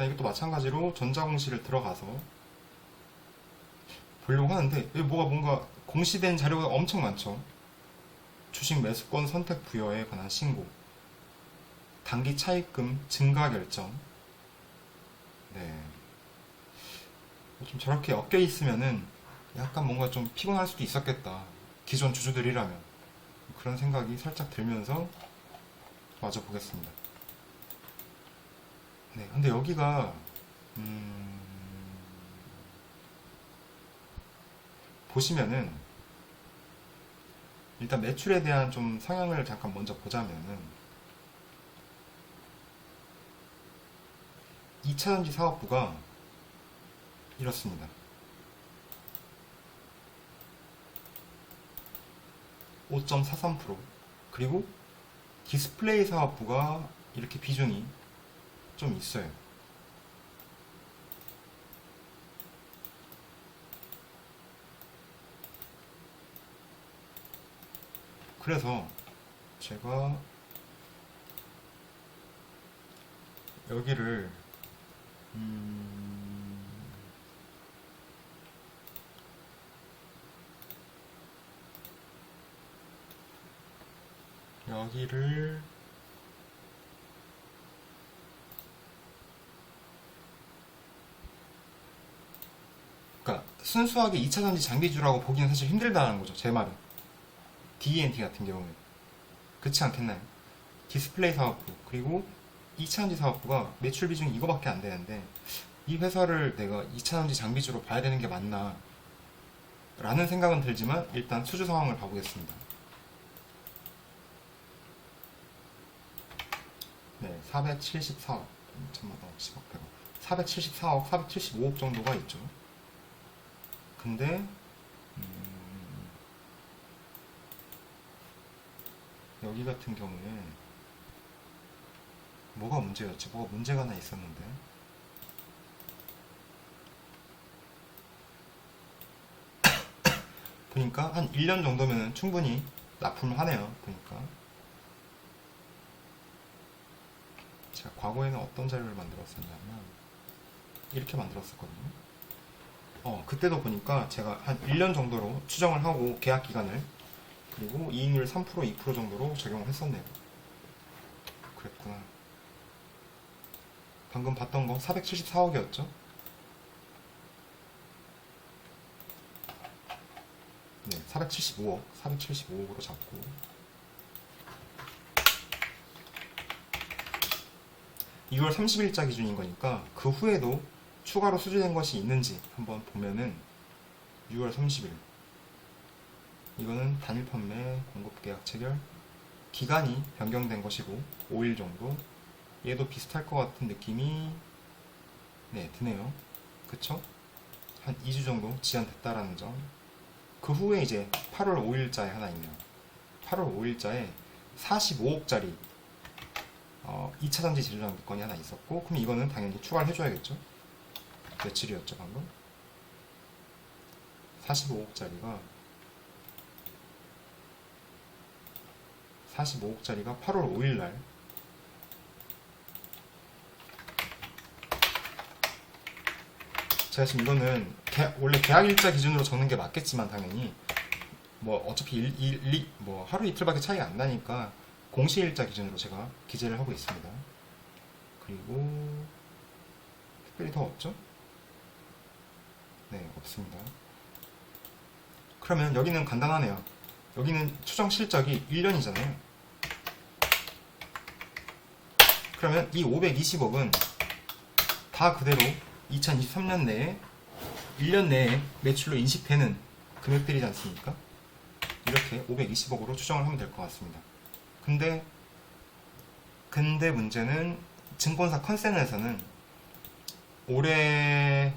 일단 이것도 마찬가지로 전자공시를 들어가서 보려고 하는데 여기 뭔가 공시된 자료가 엄청 많죠. 주식 매수권 선택 부여에 관한 신고, 단기 차입금 증가 결정. 네. 좀 저렇게 엮여 있으면은 약간 뭔가 좀 피곤할 수도 있었겠다. 기존 주주들이라면. 그런 생각이 살짝 들면서 마저 보겠습니다. 네. 근데 여기가, 보시면은, 일단 매출에 대한 좀 성향을 잠깐 먼저 보자면은, 2차전지 사업부가 이렇습니다. 5.43%. 그리고 디스플레이 사업부가 이렇게 비중이 좀 있어요. 그래서 제가 여기를 여기를 그러니까 순수하게 2차전지 장비주라고 보기는 사실 힘들다는 거죠. 제 말은. DENT 같은 경우는 그렇지 않겠나요? 디스플레이 사업부 그리고 2차전지 사업부가 매출 비중이 이거밖에 안 되는데 이 회사를 내가 2차전지 장비주로 봐야 되는 게 맞나 라는 생각은 들지만 일단 수주 상황을 봐보겠습니다. 네, 474억 천마다 10억 100억 474억 475억 정도가 있죠. 근데 여기 같은 경우에 뭐가 문제였지? 뭐가 문제가 하나 있었는데 보니까 한 1년 정도면 충분히 납품을 하네요. 보니까 제가 과거에는 어떤 자료를 만들었었냐면 이렇게 만들었었거든요. 그때도 보니까 제가 한 1년 정도로 추정을 하고 계약 기간을 그리고 이익률 3% 2% 정도로 적용을 했었네요. 그랬구나. 방금 봤던 거 474억이었죠? 네, 475억으로 잡고 2월 30일자 기준인 거니까 그 후에도 추가로 수주된 것이 있는지 한번 보면은 6월 30일 이거는 단일 판매 공급 계약 체결 기간이 변경된 것이고 5일 정도 얘도 비슷할 것 같은 느낌이 네 드네요. 그쵸? 한 2주 정도 지연됐다라는 점. 그 후에 이제 8월 5일자에 하나 있네요. 8월 5일자에 45억짜리 2차전지 제조장비권이 하나 있었고 그럼 이거는 당연히 추가를 해줘야겠죠. 며칠이었죠 방금? 45억짜리가 8월 5일날 제가 지금 이거는 원래 계약일자 기준으로 적는 게 맞겠지만 당연히 뭐 어차피 뭐 하루 이틀밖에 차이가 안 나니까 공시일자 기준으로 제가 기재를 하고 있습니다. 그리고 특별히 더 없죠? 네, 없습니다. 그러면 여기는 간단하네요. 여기는 추정 실적이 1년이잖아요. 그러면 이 520억은 다 그대로 2023년 내에 1년 내에 매출로 인식되는 금액들이지 않습니까? 이렇게 520억으로 추정을 하면 될 것 같습니다. 근데 문제는 증권사 컨센에서는 올해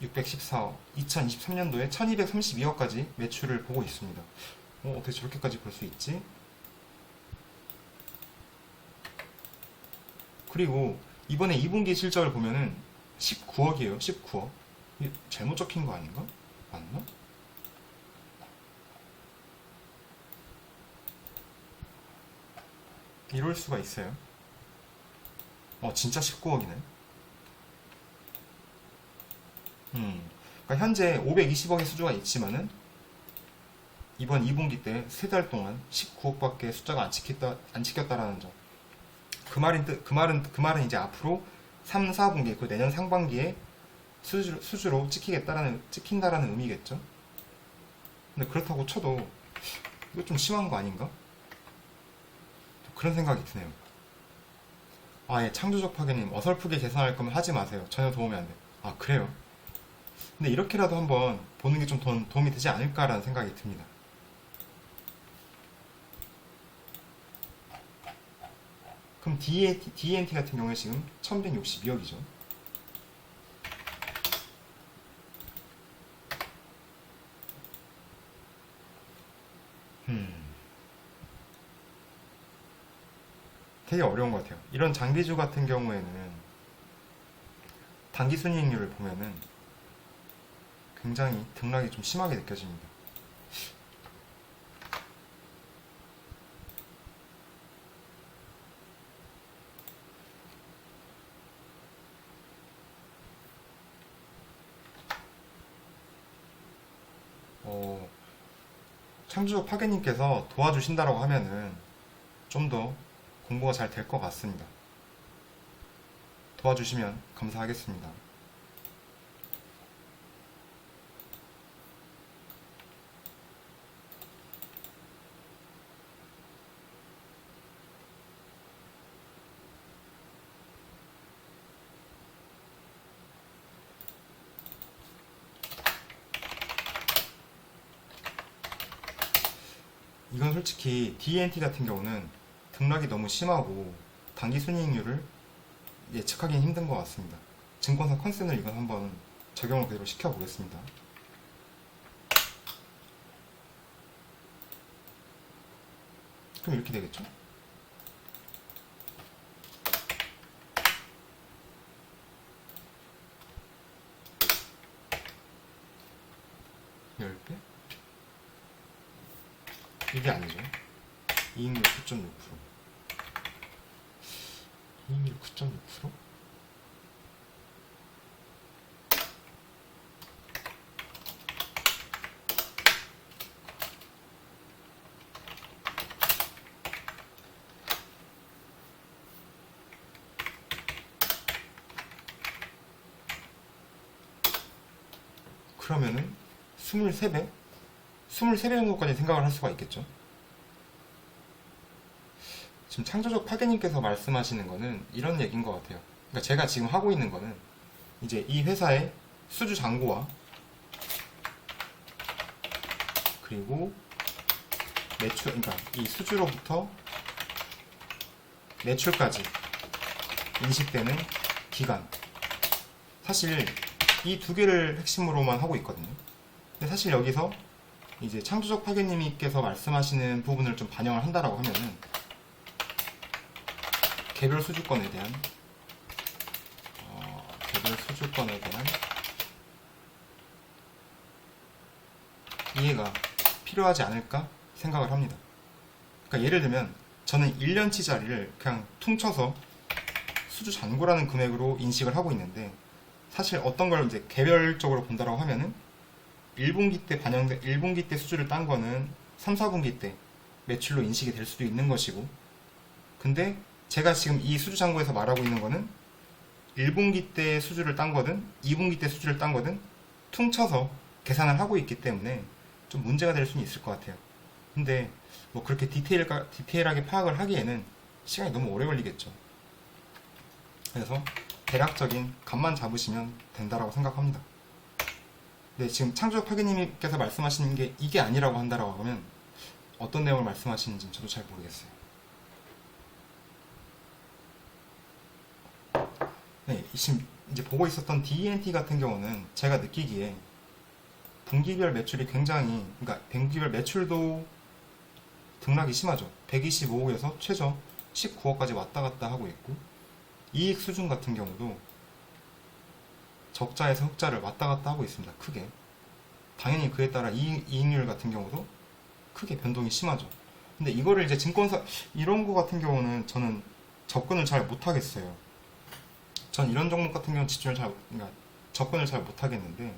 614억, 2023년도에 1232억까지 매출을 보고 있습니다. 어떻게 저렇게까지 볼 수 있지? 그리고 이번에 2분기 실적을 보면은 19억이에요. 19억. 이게 잘못 적힌 거 아닌가? 맞나? 이럴 수가 있어요. 진짜 19억이네. 그러니까 현재 520억의 수주가 있지만은 이번 2분기 때 3달 동안 19억밖에 숫자가 안 찍혔다라는 점. 그 말은 이제 앞으로 3, 4분기, 그 내년 상반기에 수주로 찍힌다라는 의미겠죠. 근데 그렇다고 쳐도 이거 좀 심한 거 아닌가? 그런 생각이 드네요. 예, 창조적 파괴님, 어설프게 계산할 거면 하지 마세요. 전혀 도움이 안 돼. 그래요? 근데 이렇게라도 한번 보는 게 좀 도움이 되지 않을까라는 생각이 듭니다. 그럼 DNT 같은 경우에 지금 1162억이죠. 되게 어려운 것 같아요. 이런 장비주 같은 경우에는 단기 순이익률을 보면은 굉장히 등락이 좀 심하게 느껴집니다. 창조적 파괴님께서 도와주신다라고 하면은 좀 더 공부가 잘 될 것 같습니다. 도와주시면 감사하겠습니다. 이건 솔직히 DNT 같은 경우는 등락이 너무 심하고 단기 순이익률을 예측하기는 힘든 것 같습니다. 증권사 컨센을 이건 한번 적용을 그대로 시켜보겠습니다. 그럼 이렇게 되겠죠? 이게 아니죠. 이익률 9.6%. 이익률 9.6%? 그러면은 23배? 23배 정도까지 생각을 할 수가 있겠죠. 지금 창조적 파괴님께서 말씀하시는 거는 이런 얘기인 것 같아요. 그러니까 제가 지금 하고 있는 거는 이제 이 회사의 수주 잔고와 그리고 매출, 그러니까 이 수주로부터 매출까지 인식되는 기간. 사실 이 두 개를 핵심으로만 하고 있거든요. 근데 사실 여기서 이제 창조적 파괴님께서 말씀하시는 부분을 좀 반영을 한다라고 하면은 개별 수주권에 대한 이해가 필요하지 않을까 생각을 합니다. 그러니까 예를 들면 저는 1년치 자리를 그냥 퉁쳐서 수주 잔고라는 금액으로 인식을 하고 있는데 사실 어떤 걸 이제 개별적으로 본다라고 하면은 1분기 때 수주를 딴 거는 3, 4분기 때 매출로 인식이 될 수도 있는 것이고, 근데 제가 지금 이 수주 잔고에서 말하고 있는 거는 1분기 때 수주를 딴 거든 2분기 때 수주를 딴 거든 퉁쳐서 계산을 하고 있기 때문에 좀 문제가 될 수는 있을 것 같아요. 근데 뭐 그렇게 디테일하게 파악을 하기에는 시간이 너무 오래 걸리겠죠. 그래서 대략적인 감만 잡으시면 된다라고 생각합니다. 네, 지금 창조적 파괴님께서 말씀하시는 게 이게 아니라고 한다라고 하면 어떤 내용을 말씀하시는지 저도 잘 모르겠어요. 네, 지금 이제 보고 있었던 DNT 같은 경우는 제가 느끼기에 분기별 매출이 굉장히, 그러니까 분기별 매출도 등락이 심하죠. 125억에서 최저 19억까지 왔다 갔다 하고 있고, 이익 수준 같은 경우도 적자에서 흑자를 왔다 갔다 하고 있습니다. 크게. 당연히 그에 따라 이익률 같은 경우도 크게 변동이 심하죠. 근데 이거를 이제 증권사, 이런 거 같은 경우는 저는 접근을 잘 못하겠어요. 전 이런 종목 같은 경우는 집중을 접근을 잘 못하겠는데,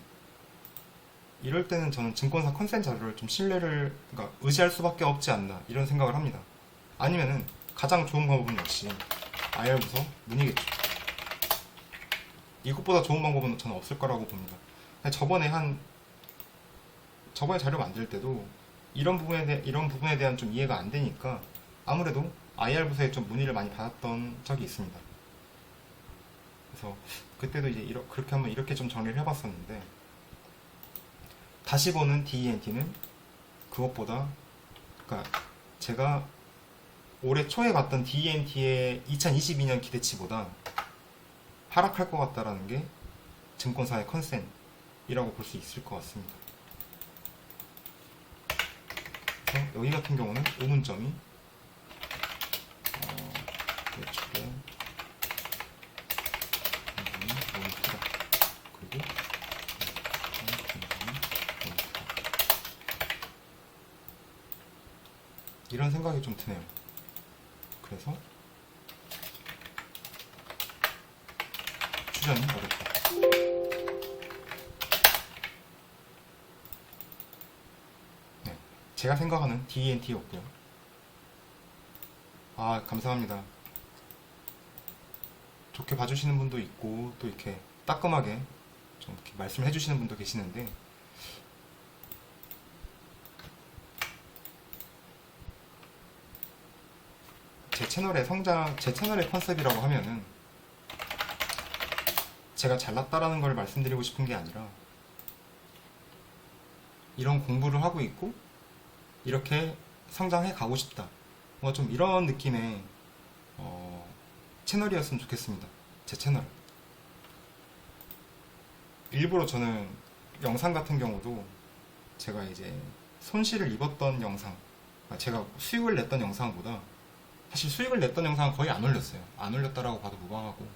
이럴 때는 저는 증권사 컨센 자료를 좀 신뢰를, 그러니까 의지할 수밖에 없지 않나 이런 생각을 합니다. 아니면은 가장 좋은 방법은 역시 IR 부서 문의겠죠. 이것보다 좋은 방법은 저는 없을 거라고 봅니다. 저번에 자료 만들 때도 이런 부분에 대한 좀 이해가 안 되니까 아무래도 IR 부서에 좀 문의를 많이 받았던 적이 있습니다. 그래서 그때도 이제 그렇게 한번 이렇게 좀 정리를 해봤었는데, 다시 보는 DENT는 그것보다, 그러니까 제가 올해 초에 봤던 DENT의 2022년 기대치보다 하락할 것 같다라는 게 증권사의 컨센이라고 볼 수 있을 것 같습니다. 그래서 여기 같은 경우는 의문점이 이쪽에 너무 크다. 그리고 이런 생각이 좀 드네요. 그래서 추전이 어렵다. 네, 제가 생각하는 DENT였고요. 아, 감사합니다. 좋게 봐주시는 분도 있고 또 이렇게 따끔하게 좀 이렇게 말씀을 해주시는 분도 계시는데, 제 채널의 컨셉이라고 하면은 제가 잘났다라는 걸 말씀드리고 싶은 게 아니라, 이런 공부를 하고 있고 이렇게 성장해 가고 싶다, 뭔가 좀 이런 느낌의 채널이었으면 좋겠습니다. 제 채널. 일부러 저는 영상 같은 경우도 제가 이제 손실을 입었던 영상, 제가 수익을 냈던 영상보다, 사실 수익을 냈던 영상은 거의 안 올렸어요. 안 올렸다라고 봐도 무방하고,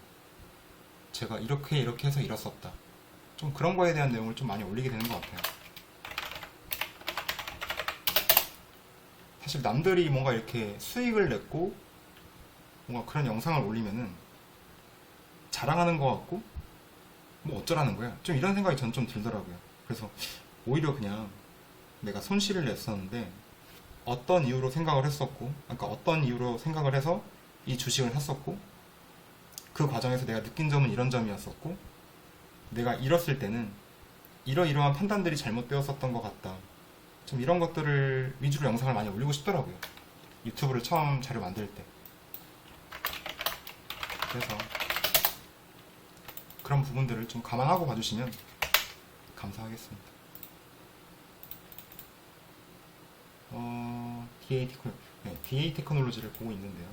제가 이렇게 해서 잃었었다, 좀 그런 거에 대한 내용을 좀 많이 올리게 되는 것 같아요. 사실 남들이 뭔가 이렇게 수익을 냈고 뭔가 그런 영상을 올리면은 자랑하는 것 같고 뭐 어쩌라는 거야, 좀 이런 생각이 전 좀 들더라고요. 그래서 오히려 그냥 내가 손실을 냈었는데 어떤 이유로 생각을 했었고, 그러니까 어떤 이유로 생각을 해서 이 주식을 샀었고, 그 과정에서 내가 느낀 점은 이런 점이었었고, 내가 잃었을 때는 이러이러한 판단들이 잘못되었었던 것 같다, 좀 이런 것들을 위주로 영상을 많이 올리고 싶더라고요. 유튜브를 처음 자료 만들 때. 그래서 그런 부분들을 좀 감안하고 봐주시면 감사하겠습니다. DA 테크놀로지를 보고 있는데요.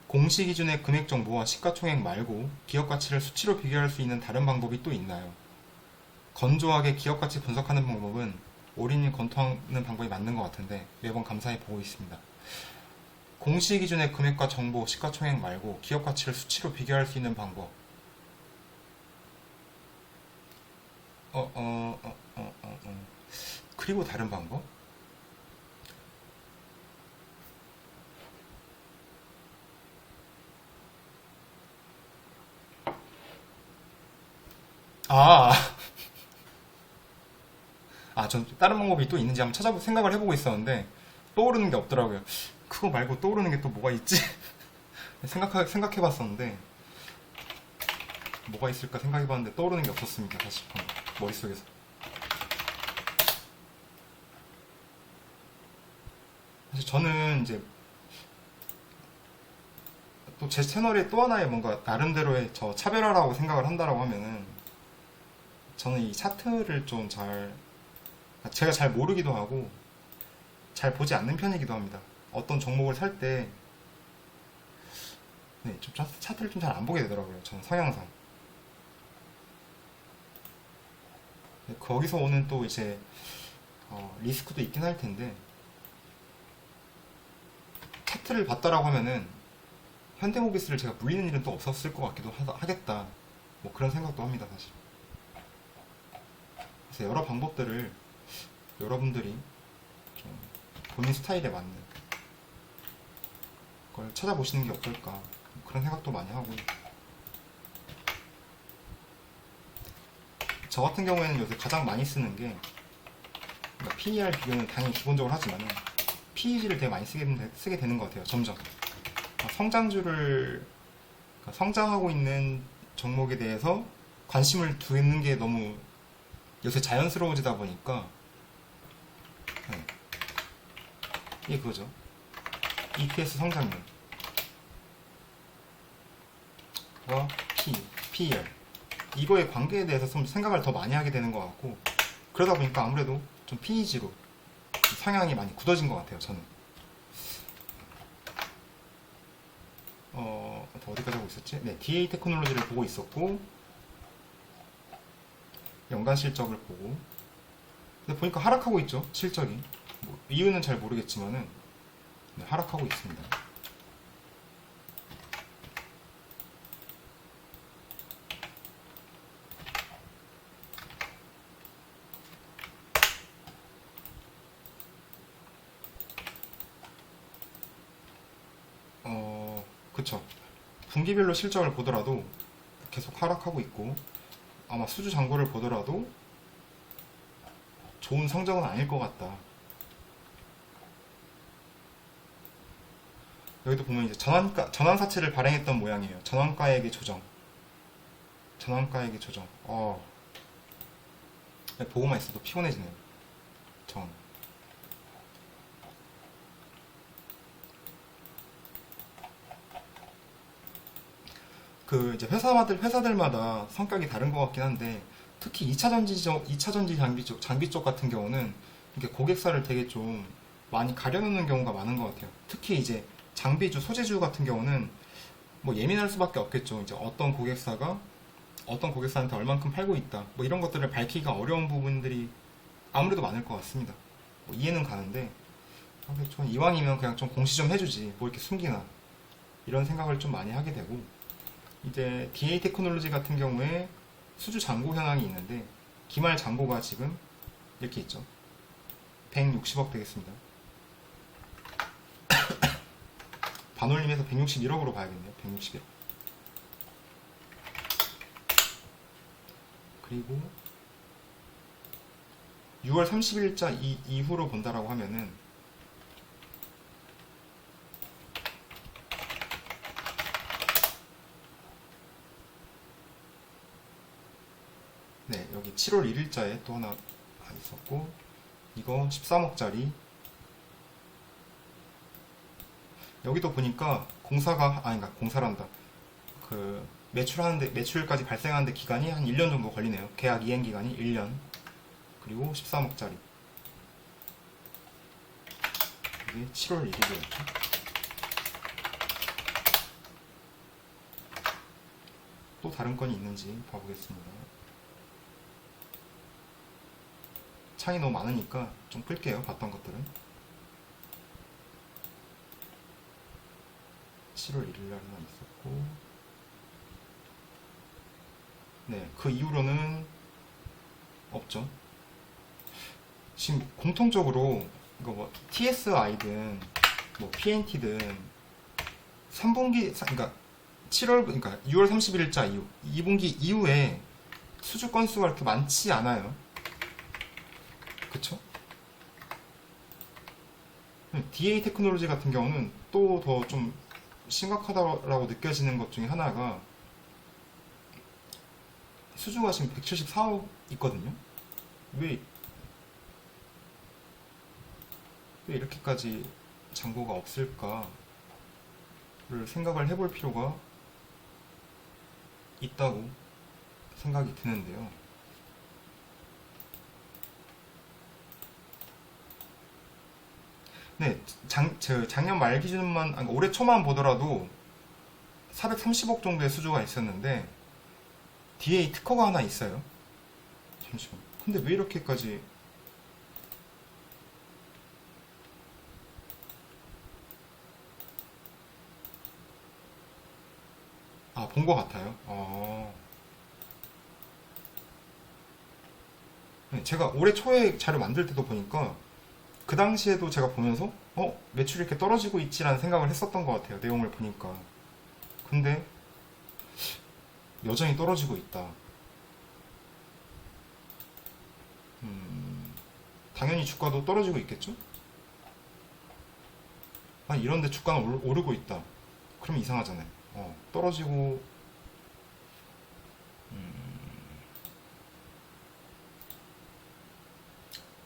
공시 기준의 금액 정보와 시가총액 말고 기업 가치를 수치로 비교할 수 있는 다른 방법이 또 있나요? 건조하게 기업 가치 분석하는 방법은 올인이 검토하는 방법이 맞는 것 같은데 매번 감사히 보고 있습니다. 공시 기준의 금액과 정보, 시가총액 말고 기업 가치를 수치로 비교할 수 있는 방법. 그리고 다른 방법? 전 다른 방법이 또 있는지 한번 생각을 해보고 있었는데 떠오르는 게 없더라고요. 그거 말고 떠오르는 게 또 뭐가 있지? 생각해봤었는데 뭐가 있을까 생각해봤는데 떠오르는 게 없었습니다. 다시 머릿속에서. 사실 저는 이제 또 제 채널에 또 하나의 뭔가 나름대로의 저 차별화라고 생각을 한다라고 하면은, 저는 이 차트를 좀 제가 잘 모르기도 하고 잘 보지 않는 편이기도 합니다. 어떤 종목을 살 때 좀 차트를 좀 잘 안 보게 되더라고요. 저는 성향상. 거기서 오는 또 이제 리스크도 있긴 할 텐데, 차트를 봤다라고 하면은 현대모비스를 제가 물리는 일은 또 없었을 것 같기도 하겠다, 뭐 그런 생각도 합니다. 사실. 그래서 여러 방법들을 여러분들이 좀 본인 스타일에 맞는 걸 찾아보시는 게 어떨까, 그런 생각도 많이 하고, 저 같은 경우에는 요새 가장 많이 쓰는 게, 그러니까 PER 비교는 당연히 기본적으로 하지만 PEG를 되게 많이 쓰게 되는 것 같아요. 점점 성장주를, 그러니까 성장하고 있는 종목에 대해서 관심을 두는 게 너무 요새 자연스러워지다 보니까, 네. 이게 그거죠. EPS 성장률과 PER, 이거의 관계에 대해서 좀 생각을 더 많이 하게 되는 것 같고, 그러다 보니까 아무래도 좀 PEG로 성향이 많이 굳어진 것 같아요. 저는 어디까지 하고 있었지? 네, DA 테크놀로지를 보고 있었고, 연간 실적을 보고, 근데 보니까 하락하고 있죠. 실적이 뭐 이유는 잘 모르겠지만은, 네, 하락하고 있습니다. 그쵸. 분기별로 실적을 보더라도 계속 하락하고 있고, 아마 수주 잔고를 보더라도 좋은 성적은 아닐 것 같다. 여기도 보면 이제 전환사채를 발행했던 모양이에요. 전환가액의 조정. 전환가액의 조정. 보고만 있어도 피곤해지네요. 그 이제 회사들마다 성격이 다른 것 같긴 한데, 특히 2차전지 장비 쪽 같은 경우는 이게 고객사를 되게 좀 많이 가려놓는 경우가 많은 것 같아요. 특히 이제 장비주, 소재주 같은 경우는 뭐 예민할 수밖에 없겠죠. 이제 어떤 고객사한테 얼만큼 팔고 있다, 뭐 이런 것들을 밝히기가 어려운 부분들이 아무래도 많을 것 같습니다. 뭐 이해는 가는데, 전 이왕이면 그냥 좀 공시 좀 해주지, 뭐 이렇게 숨기나, 이런 생각을 좀 많이 하게 되고, 이제 DA 테크놀로지 같은 경우에 수주 잔고 현황이 있는데, 기말 잔고가 지금 이렇게 있죠. 160억 되겠습니다. 반올림해서 161억으로 봐야겠네요. 161억. 그리고 6월 30일자 이후로 본다라고 하면은, 네, 여기 7월 1일자에 또 하나 있었고, 이거 13억짜리. 여기도 보니까 공사란다. 그 매출까지 발생하는데 기간이 한 1년 정도 걸리네요. 계약 이행 기간이 1년. 그리고 13억짜리. 이게 7월 1일이었죠. 또 다른 건이 있는지 봐보겠습니다. 창이 너무 많으니까 좀 끌게요. 봤던 것들은. 7월 1일 날 하나 있었고, 네, 그 이후로는 없죠. 지금 공통적으로 이거 뭐 TSI든 뭐 PNT든 3분기, 그러니까 6월 31일자 이후 2분기 이후에 수주 건수가 그렇게 많지 않아요. 그쵸? DA 테크놀로지 같은 경우는 또 더 좀 심각하다고 느껴지는 것 중에 하나가, 수주가 지금 174억 있거든요. 왜 이렇게까지 잔고가 없을까를 생각을 해볼 필요가 있다고 생각이 드는데요. 네, 작년 말 기준만, 올해 초만 보더라도 430억 정도의 수주가 있었는데, DA 특허가 하나 있어요. 잠시만. 근데 왜 이렇게까지, 본 것 같아요. 네, 제가 올해 초에 자료 만들 때도 보니까, 그 당시에도 제가 보면서 매출이 이렇게 떨어지고 있지라는 생각을 했었던 것 같아요. 내용을 보니까. 근데 여전히 떨어지고 있다. 당연히 주가도 떨어지고 있겠죠? 아, 이런데 주가는 오르고 있다. 그럼 이상하잖아요. 떨어지고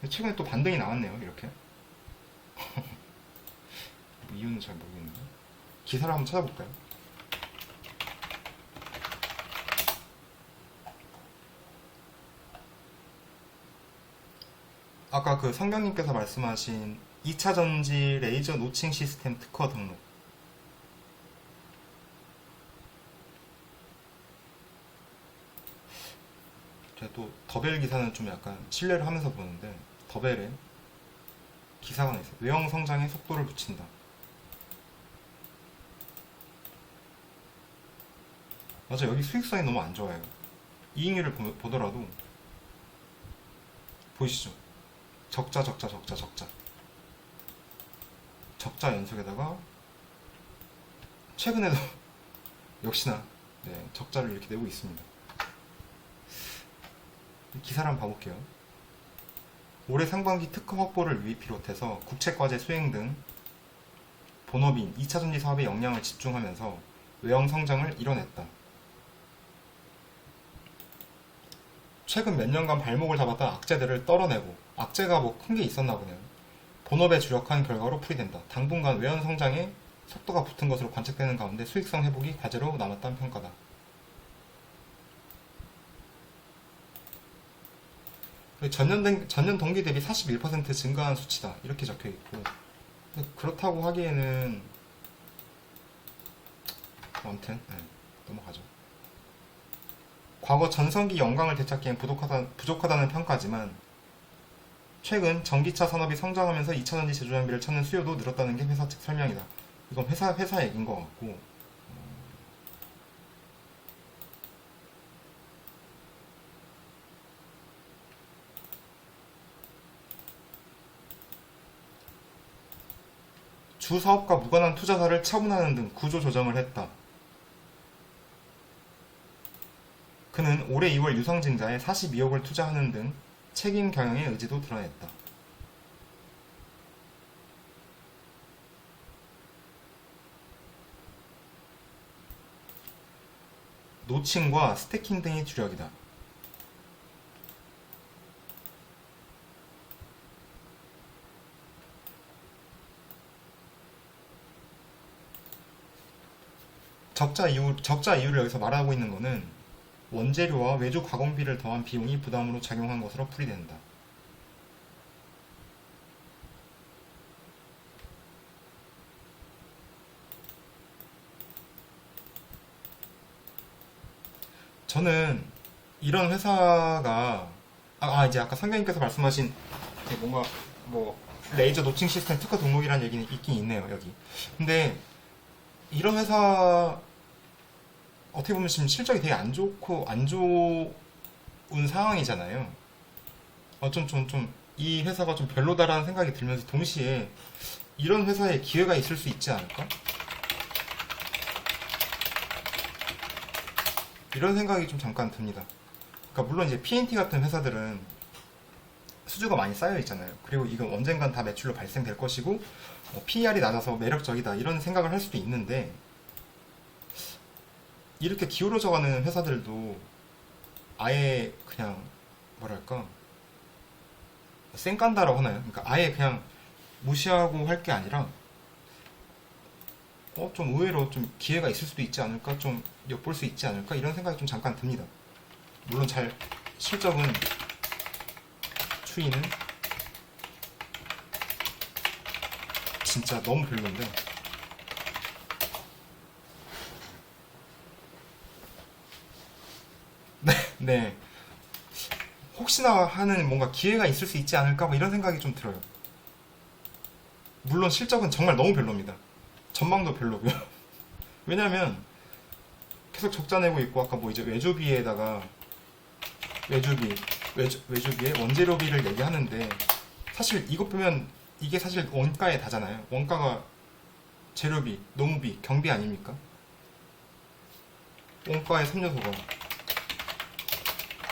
최근에 또 반등이 나왔네요. 이렇게 이유는 잘 모르겠는데 기사를 한번 찾아볼까요? 아까 그 성경님께서 말씀하신 2차 전지 레이저 노칭 시스템 특허 등록. 제가 또 더벨 기사는 좀 약간 신뢰를 하면서 보는데 더벨에 기사가 하나 있어요. 외형 성장에 속도를 붙인다. 맞아, 여기 수익성이 너무 안 좋아요. 이익률을 보더라도 보이시죠? 적자 적자 적자 적자 적자 연속에다가 최근에도 역시나 적자를 이렇게 내고 있습니다. 기사를 한번 봐볼게요. 올해 상반기 특허 확보를 비롯해서 국채과제 수행 등 본업인 2차전지 사업에 역량을 집중하면서 외형 성장을 이뤄냈다. 최근 몇 년간 발목을 잡았던 악재들을 떨어내고, 악재가 뭐 큰 게 있었나 보네요. 본업에 주력한 결과로 풀이된다. 당분간 외형 성장에 속도가 붙은 것으로 관측되는 가운데 수익성 회복이 과제로 남았다는 평가다. 전년 동기 대비 41% 증가한 수치다. 이렇게 적혀 있고, 그렇다고 하기에는 아무튼 넘어가죠. 과거 전성기 영광을 되찾기엔 부족하다는 평가지만 최근 전기차 산업이 성장하면서 2차전지 제조장비를 찾는 수요도 늘었다는 게 회사 측 설명이다. 이건 회사 얘기인 것 같고, 주 사업과 무관한 투자사를 처분하는 등 구조 조정을 했다. 그는 올해 2월 유상증자에 42억을 투자하는 등 책임 경영의 의지도 드러냈다. 노칭과 스태킹 등이 주력이다. 적자 이유를 여기서 말하고 있는 것은 원재료와 외주 가공비를 더한 비용이 부담으로 작용한 것으로 풀이된다. 저는 이런 회사가 이제 아까 선생님께서 말씀하신 뭔가 뭐 레이저 노칭 시스템 특허 등록이라는 얘기는 있긴 있네요, 여기. 근데 이런 회사 어떻게 보면 지금 실적이 되게 안 좋은 상황이잖아요. 좀 이 회사가 좀 별로다라는 생각이 들면서 동시에 이런 회사에 기회가 있을 수 있지 않을까? 이런 생각이 좀 잠깐 듭니다. 그러니까 물론 이제 PNT 같은 회사들은 수주가 많이 쌓여 있잖아요. 그리고 이건 언젠간 다 매출로 발생될 것이고 PER이 낮아서 매력적이다 이런 생각을 할 수도 있는데, 이렇게 기울어져가는 회사들도 아예 그냥 뭐랄까 쌩깐다라고 하나요? 그러니까 아예 그냥 무시하고 할 게 아니라 좀 의외로 좀 기회가 있을 수도 있지 않을까, 좀 엿볼 수 있지 않을까 이런 생각이 좀 잠깐 듭니다. 물론 실적은 추이는 진짜 너무 별론데, 네, 혹시나 하는 뭔가 기회가 있을 수 있지 않을까 뭐 이런 생각이 좀 들어요. 물론 실적은 정말 너무 별로입니다. 전망도 별로고요. 왜냐면 계속 적자 내고 있고, 아까 뭐 이제 외주비에다가 외주비에 원재료비를 얘기하는데, 사실 이것 보면 이게 사실 원가에 다잖아요. 원가가 재료비, 노무비, 경비 아닙니까? 원가의 3요소가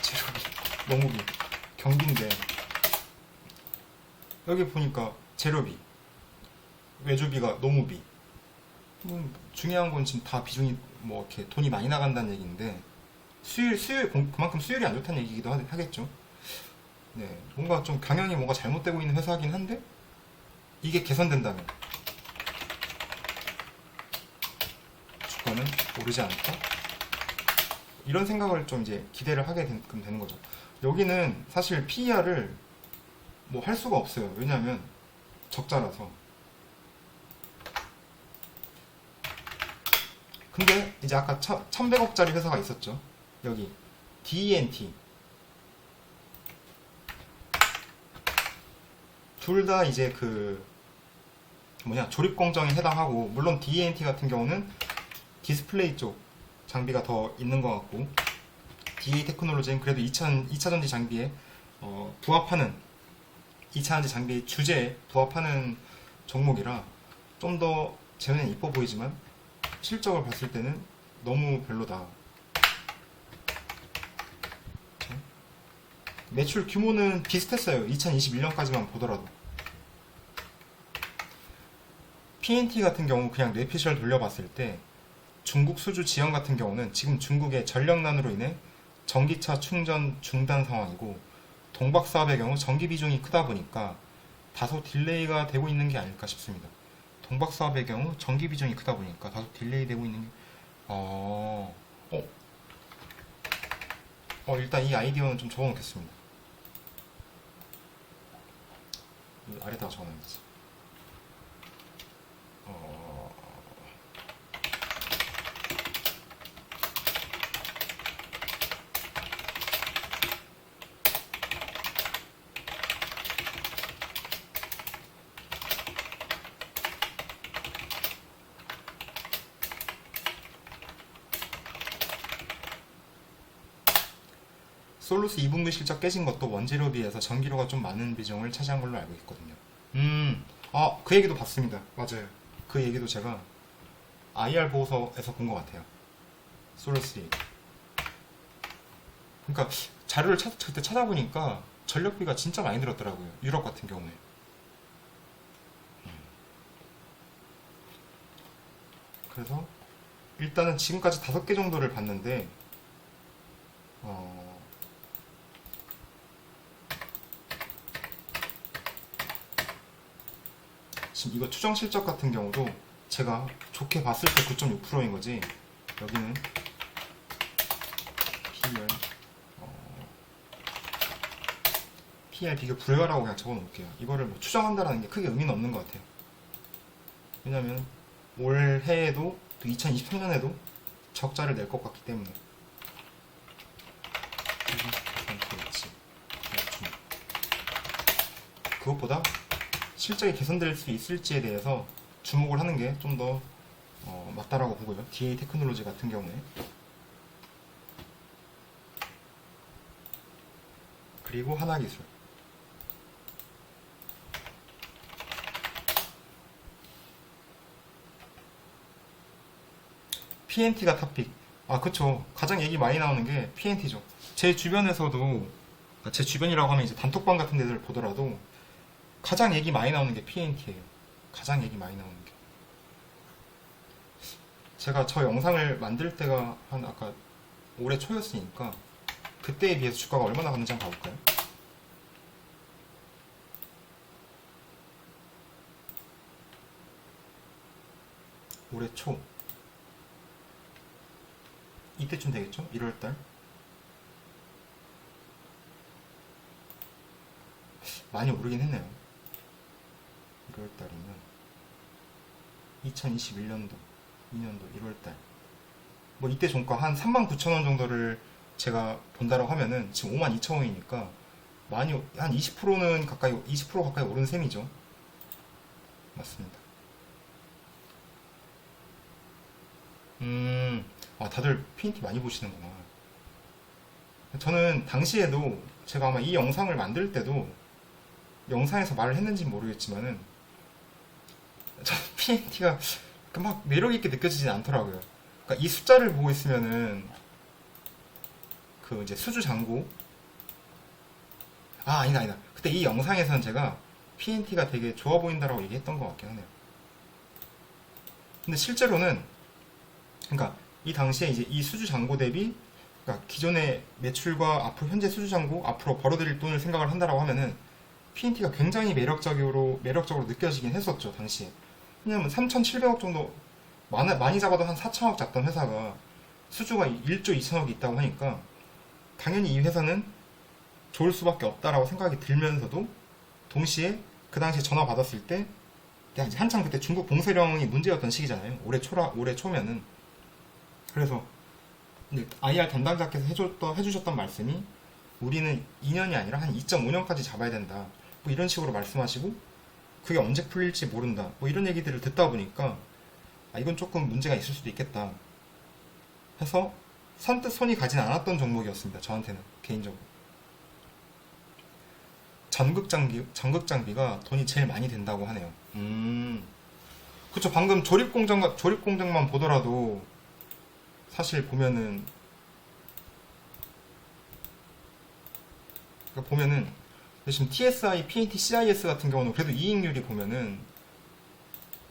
재료비, 농업비, 경비인데 여기 보니까 재료비, 외주비가 농업비. 중요한 건 지금 다 비중이 뭐 이렇게 돈이 많이 나간다는 얘기인데 그만큼 수율이 안 좋다는 얘기기도 하겠죠. 네, 뭔가 좀 경영이 뭔가 잘못되고 있는 회사긴 한데 이게 개선된다면 주가는 오르지 않을까? 이런 생각을 좀 이제 기대를 하게 되는 거죠. 여기는 사실 PER을 뭐 할 수가 없어요. 왜냐하면 적자라서. 근데 이제 아까 1100억짜리 회사가 있었죠. 여기 DENT 둘 다 이제 그 조립 공정에 해당하고, 물론 DENT 같은 경우는 디스플레이 쪽 장비가 더 있는 것 같고, DA 테크놀로지는 그래도 2차전지 장비에 부합하는 2차전지 장비 주제에 부합하는 종목이라 좀 더 제 눈엔 이뻐 보이지만 실적을 봤을 때는 너무 별로다. 매출 규모는 비슷했어요. 2021년까지만 보더라도. PNT 같은 경우 그냥 뇌피셜 돌려봤을 때 중국 수주 지연 같은 경우는 지금 중국의 전력난으로 인해 전기차 충전 중단 상황이고, 동박 사업의 경우 전기 비중이 크다 보니까 다소 딜레이가 되고 있는 게 아닐까 싶습니다. 동박 사업의 경우 전기 비중이 크다 보니까 다소 딜레이 되고 있는 게 일단 이 아이디어는 좀 적어놓겠습니다. 아래다가 적어놔야지. 솔루스 2분기 실적 깨진 것도 원재료 비해서 전기료가 좀 많은 비중을 차지한 걸로 알고 있거든요. 그 얘기도 봤습니다. 맞아요. 그 얘기도 제가 IR 보고서에서 본 것 같아요. 솔루스 얘기. 그러니까 자료를 그때 찾아보니까 전력비가 진짜 많이 들었더라고요. 유럽 같은 경우에. 그래서 일단은 지금까지 5개 정도를 봤는데 지금 이거 추정 실적 같은 경우도 제가 좋게 봤을 때 9.6%인 거지. 여기는 PER 비교 불가라고 그냥 적어 놓을게요. 이거를 뭐 추정한다라는 게 크게 의미는 없는 것 같아요. 왜냐면 올해에도 또 2023년에도 적자를 낼 것 같기 때문에. 그것보다 실적이 개선될 수 있을지에 대해서 주목을 하는 게 좀 더 맞다라고 보고요. DA 테크놀로지 같은 경우에. 그리고 하나기술. PNT가 탑픽. 그쵸. 가장 얘기 많이 나오는 게 PNT죠. 제 주변에서도, 제 주변이라고 하면 이제 단톡방 같은 데들 보더라도 가장 얘기 많이 나오는 게 PNT예요. 가장 얘기 많이 나오는 게. 제가 저 영상을 만들 때가 아까 올해 초였으니까 그때에 비해서 주가가 얼마나 갔는지 한번 봐볼까요? 올해 초 이때쯤 되겠죠? 1월달. 많이 오르긴 했네요. 1월달이면 2021년도 2년도 1월달 뭐 이때 종가 한 39,000원 정도를 제가 본다라고 하면은 지금 52,000원이니까 많이 한 20%는 가까이 20% 가까이 오른 셈이죠. 맞습니다. 다들 PNT 많이 보시는구나. 저는 당시에도 제가 아마 이 영상을 만들 때도 영상에서 말을 했는지 모르겠지만은 저는 PNT가 막 매력있게 느껴지진 않더라고요. 그러니까 이 숫자를 보고 있으면은 그 이제 수주 잔고, 아니다. 그때 이 영상에서는 제가 PNT가 되게 좋아 보인다라고 얘기했던 것 같긴 하네요. 근데 실제로는, 그러니까 이 당시에 이제 이 수주 잔고 대비, 그러니까 기존의 매출과 앞으로 현재 수주 잔고, 앞으로 벌어들일 돈을 생각을 한다라고 하면은 PNT가 굉장히 매력적으로 느껴지긴 했었죠, 당시에. 왜냐면 3,700억 정도, 많이 잡아도 한 4천억 잡던 회사가 수주가 1조 2천억이 있다고 하니까 당연히 이 회사는 좋을 수밖에 없다라고 생각이 들면서도, 동시에 그 당시에 전화 받았을 때 한창 그때 중국 봉쇄령이 문제였던 시기잖아요. 올해 초면은. 그래서 IR 담당자께서 해주셨던 말씀이, 우리는 2년이 아니라 한 2.5년까지 잡아야 된다, 뭐 이런 식으로 말씀하시고, 그게 언제 풀릴지 모른다, 뭐 이런 얘기들을 듣다 보니까 이건 조금 문제가 있을 수도 있겠다 해서 선뜻 손이 가진 않았던 종목이었습니다. 저한테는 개인적으로. 전극장비가 돈이 제일 많이 된다고 하네요. 그쵸. 방금 조립공장만 보더라도 사실 보면은, 지금 TSI, PNT, CIS 같은 경우는 그래도 이익률이 보면은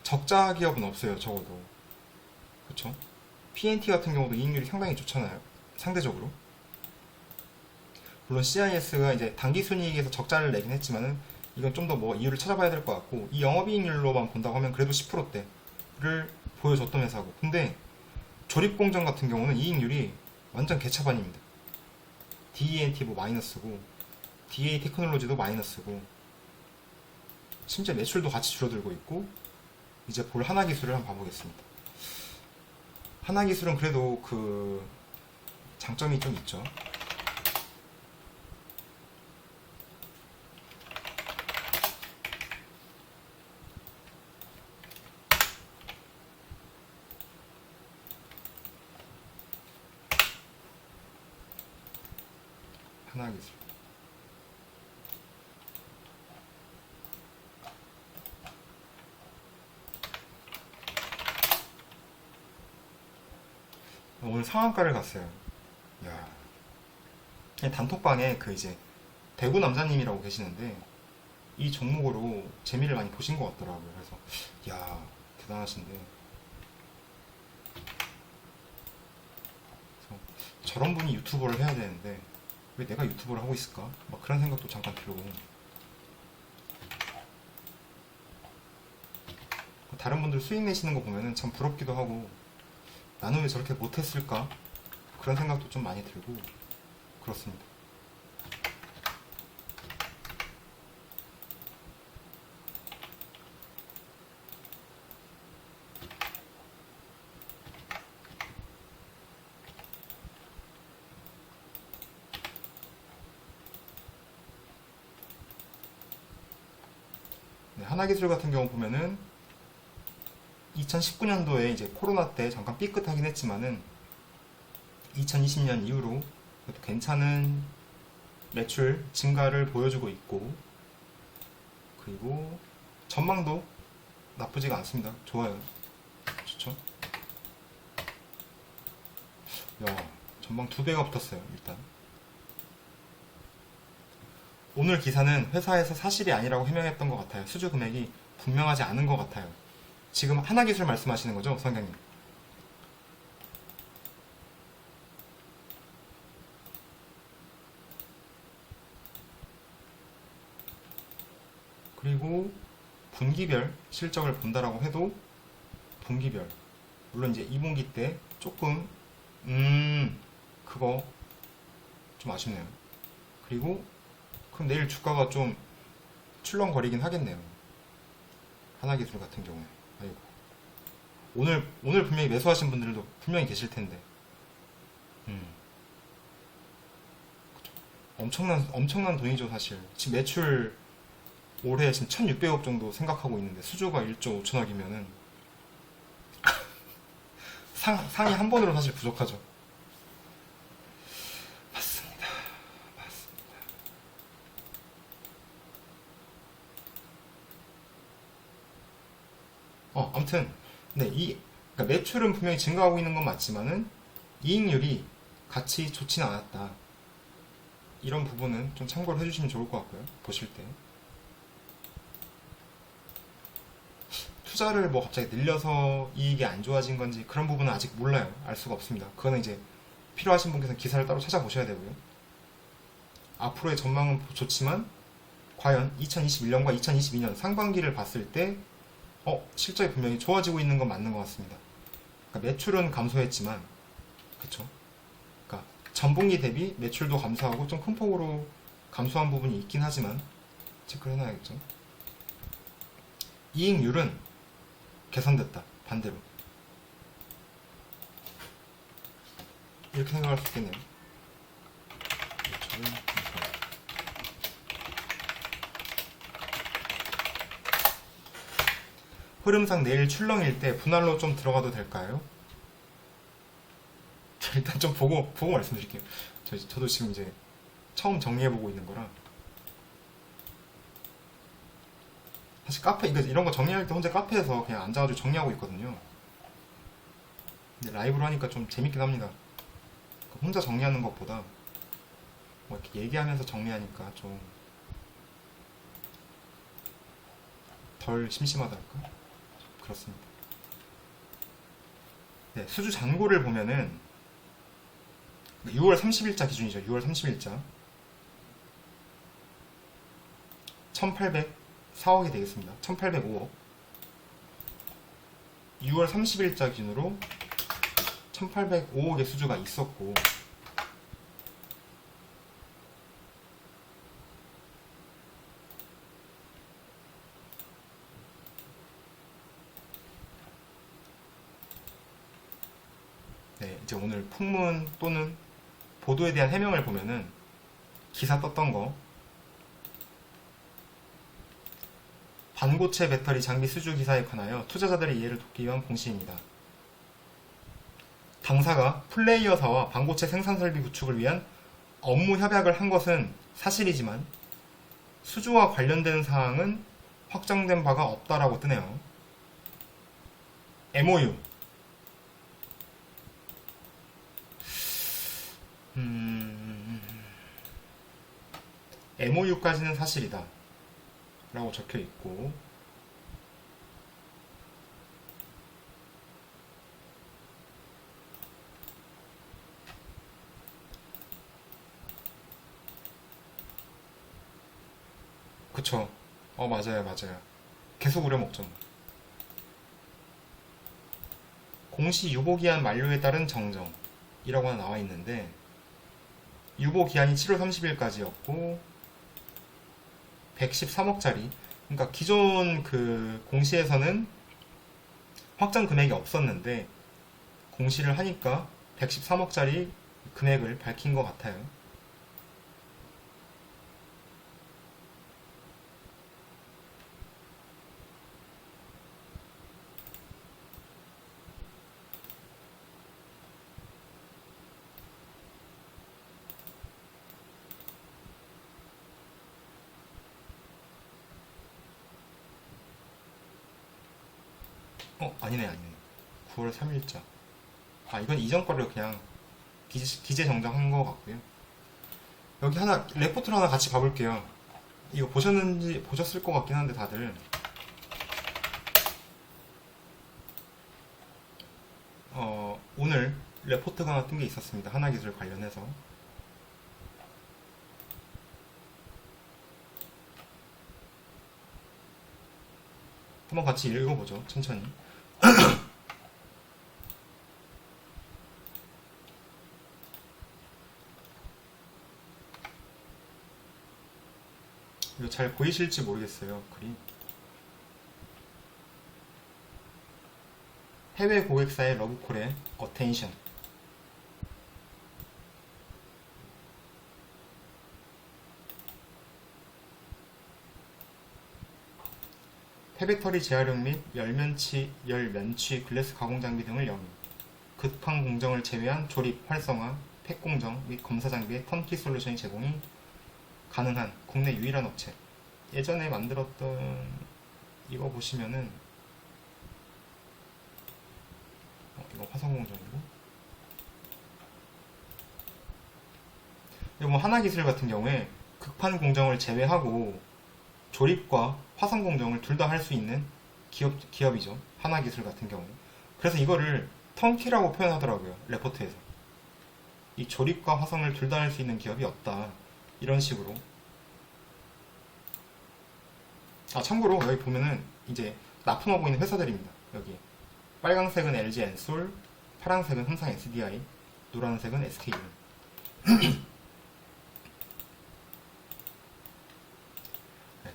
적자 기업은 없어요, 적어도. 그쵸? PNT 같은 경우도 이익률이 상당히 좋잖아요, 상대적으로. 물론 CIS가 이제 당기 순이익에서 적자를 내긴 했지만은, 이건 좀 더 뭐 이유를 찾아봐야 될 것 같고, 이 영업이익률로만 본다고 하면 그래도 10%대를 보여줬던 회사고. 근데 조립공정 같은 경우는 이익률이 완전 개차반입니다. DENT 뭐 마이너스고, DA 테크놀로지도 마이너스고, 심지어 매출도 같이 줄어들고 있고. 이제 볼 하나기술을 한번 봐보겠습니다. 하나기술은 그래도 그 장점이 좀 있죠. 하나기술. 오늘 상한가를 갔어요. 야, 그냥 단톡방에 그 이제 대구 남자님이라고 계시는데, 이 종목으로 재미를 많이 보신 것 같더라고요. 그래서 야, 대단하신데. 그래서 저런 분이 유튜버를 해야 되는데 왜 내가 유튜버를 하고 있을까? 막 그런 생각도 잠깐 들고. 다른 분들 수익 내시는 거 보면은 참 부럽기도 하고, 나는 왜 저렇게 못했을까? 그런 생각도 좀 많이 들고 그렇습니다. 네, 하나기술 같은 경우 보면은 2019년도에 이제 코로나 때 잠깐 삐끗하긴 했지만은 2020년 이후로 그래도 괜찮은 매출 증가를 보여주고 있고, 그리고 전망도 나쁘지가 않습니다. 좋아요. 좋죠? 야, 전망 2배가 붙었어요, 일단. 오늘 기사는 회사에서 사실이 아니라고 해명했던 것 같아요. 수주 금액이 분명하지 않은 것 같아요. 지금 하나기술 말씀하시는 거죠, 성경님? 그리고 분기별 실적을 본다라고 해도, 분기별, 물론 이제 2분기 때 조금 그거 좀 아쉽네요. 그리고 그럼 내일 주가가 좀 출렁거리긴 하겠네요, 하나기술 같은 경우에. 아이고, 오늘 분명히 매수하신 분들도 분명히 계실 텐데. 음, 엄청난 돈이죠, 사실. 지금 매출 올해 지금 1,600억 정도 생각하고 있는데 수주가 1조 5천억이면은 상이 한 번으로 사실 부족하죠. 맞습니다. 맞습니다. 아무튼 네, 이 그러니까 매출은 분명히 증가하고 있는 건 맞지만은 이익률이 같이 좋지는 않았다. 이런 부분은 좀 참고를 해주시면 좋을 것 같고요. 보실 때. 투자를 뭐 갑자기 늘려서 이익이 안 좋아진 건지 그런 부분은 아직 몰라요. 알 수가 없습니다. 그거는 이제 필요하신 분께서는 기사를 따로 찾아보셔야 되고요. 앞으로의 전망은 좋지만 과연 2021년과 2022년 상반기를 봤을 때 실적이 분명히 좋아지고 있는 건 맞는 것 같습니다. 그러니까 매출은 감소했지만 그쵸? 그러니까 전분기 대비 매출도 감소하고 좀 큰 폭으로 감소한 부분이 있긴 하지만 체크를 해놔야겠죠. 이익률은 개선됐다. 반대로 이렇게 생각할 수 있겠네요. 매출은 감소하고. 흐름상 내일 출렁일 때 분할로 좀 들어가도 될까요? 일단 좀 보고 말씀드릴게요. 저도 지금 이제 처음 정리해보고 있는 거라. 사실 카페, 이런 거 정리할 때 혼자 카페에서 그냥 앉아가지고 정리하고 있거든요. 근데 라이브로 하니까 좀 재밌긴 합니다. 혼자 정리하는 것보다 뭐 이렇게 얘기하면서 정리하니까 좀 덜 심심하다 할까? 그렇습니다. 네, 수주 잔고를 보면은 6월 30일자 기준이죠. 6월 30일자 1804억이 되겠습니다. 1805억 6월 30일자 기준으로 1805억의 수주가 있었고 네, 이제 오늘 풍문 또는 보도에 대한 해명을 보면은 기사 떴던 거 반고체 배터리 장비 수주 기사에 관하여 투자자들의 이해를 돕기 위한 공시입니다. 당사가 플레이어사와 반고체 생산 설비 구축을 위한 업무 협약을 한 것은 사실이지만 수주와 관련된 사항은 확정된 바가 없다라고 뜨네요. MOU MOU까지는 사실이다 라고 적혀 있고 그쵸. 맞아요. 계속 우려먹죠. 공시 유보기한 만료에 따른 정정이라고 하나 나와 있는데 유보기한이 7월 30일까지였고 113억짜리 그러니까 기존 그 공시에서는 확정 금액이 없었는데 공시를 하니까 113억짜리 금액을 밝힌 것 같아요. 아니네. 9월 3일자. 이건 이전 거를 그냥 기재 정정한 것 같고요. 여기 하나, 레포트를 하나 같이 봐볼게요. 이거 보셨을 것 같긴 한데, 다들. 오늘 레포트가 하나 뜬 게 있었습니다. 하나기술 관련해서. 한번 같이 읽어보죠. 천천히. 이거 잘 보이실지 모르겠어요. 글이. 해외 고객사의 러브콜에 어텐션. 폐배터리 재활용 및 열면치 글래스 가공 장비 등을 영위. 급항 공정을 제외한 조립, 활성화, 팩 공정 및 검사 장비의 턴키 솔루션이 제공이 가능한 국내 유일한 업체. 예전에 만들었던 이거 보시면은 이거 화성공정이고, 이거 뭐 하나기술 같은 경우에 극판 공정을 제외하고 조립과 화성 공정을 둘 다 할 수 있는 기업이죠. 하나기술 같은 경우. 그래서 이거를 턴키라고 표현하더라고요. 레포트에서. 이 조립과 화성을 둘 다 할 수 있는 기업이 없다. 이런 식으로. 참고로 여기 보면은 이제 납품하고 있는 회사들입니다. 여기 빨강색은 LG 엔솔, 파란색은 삼성 SDI, 노란색은 SKU.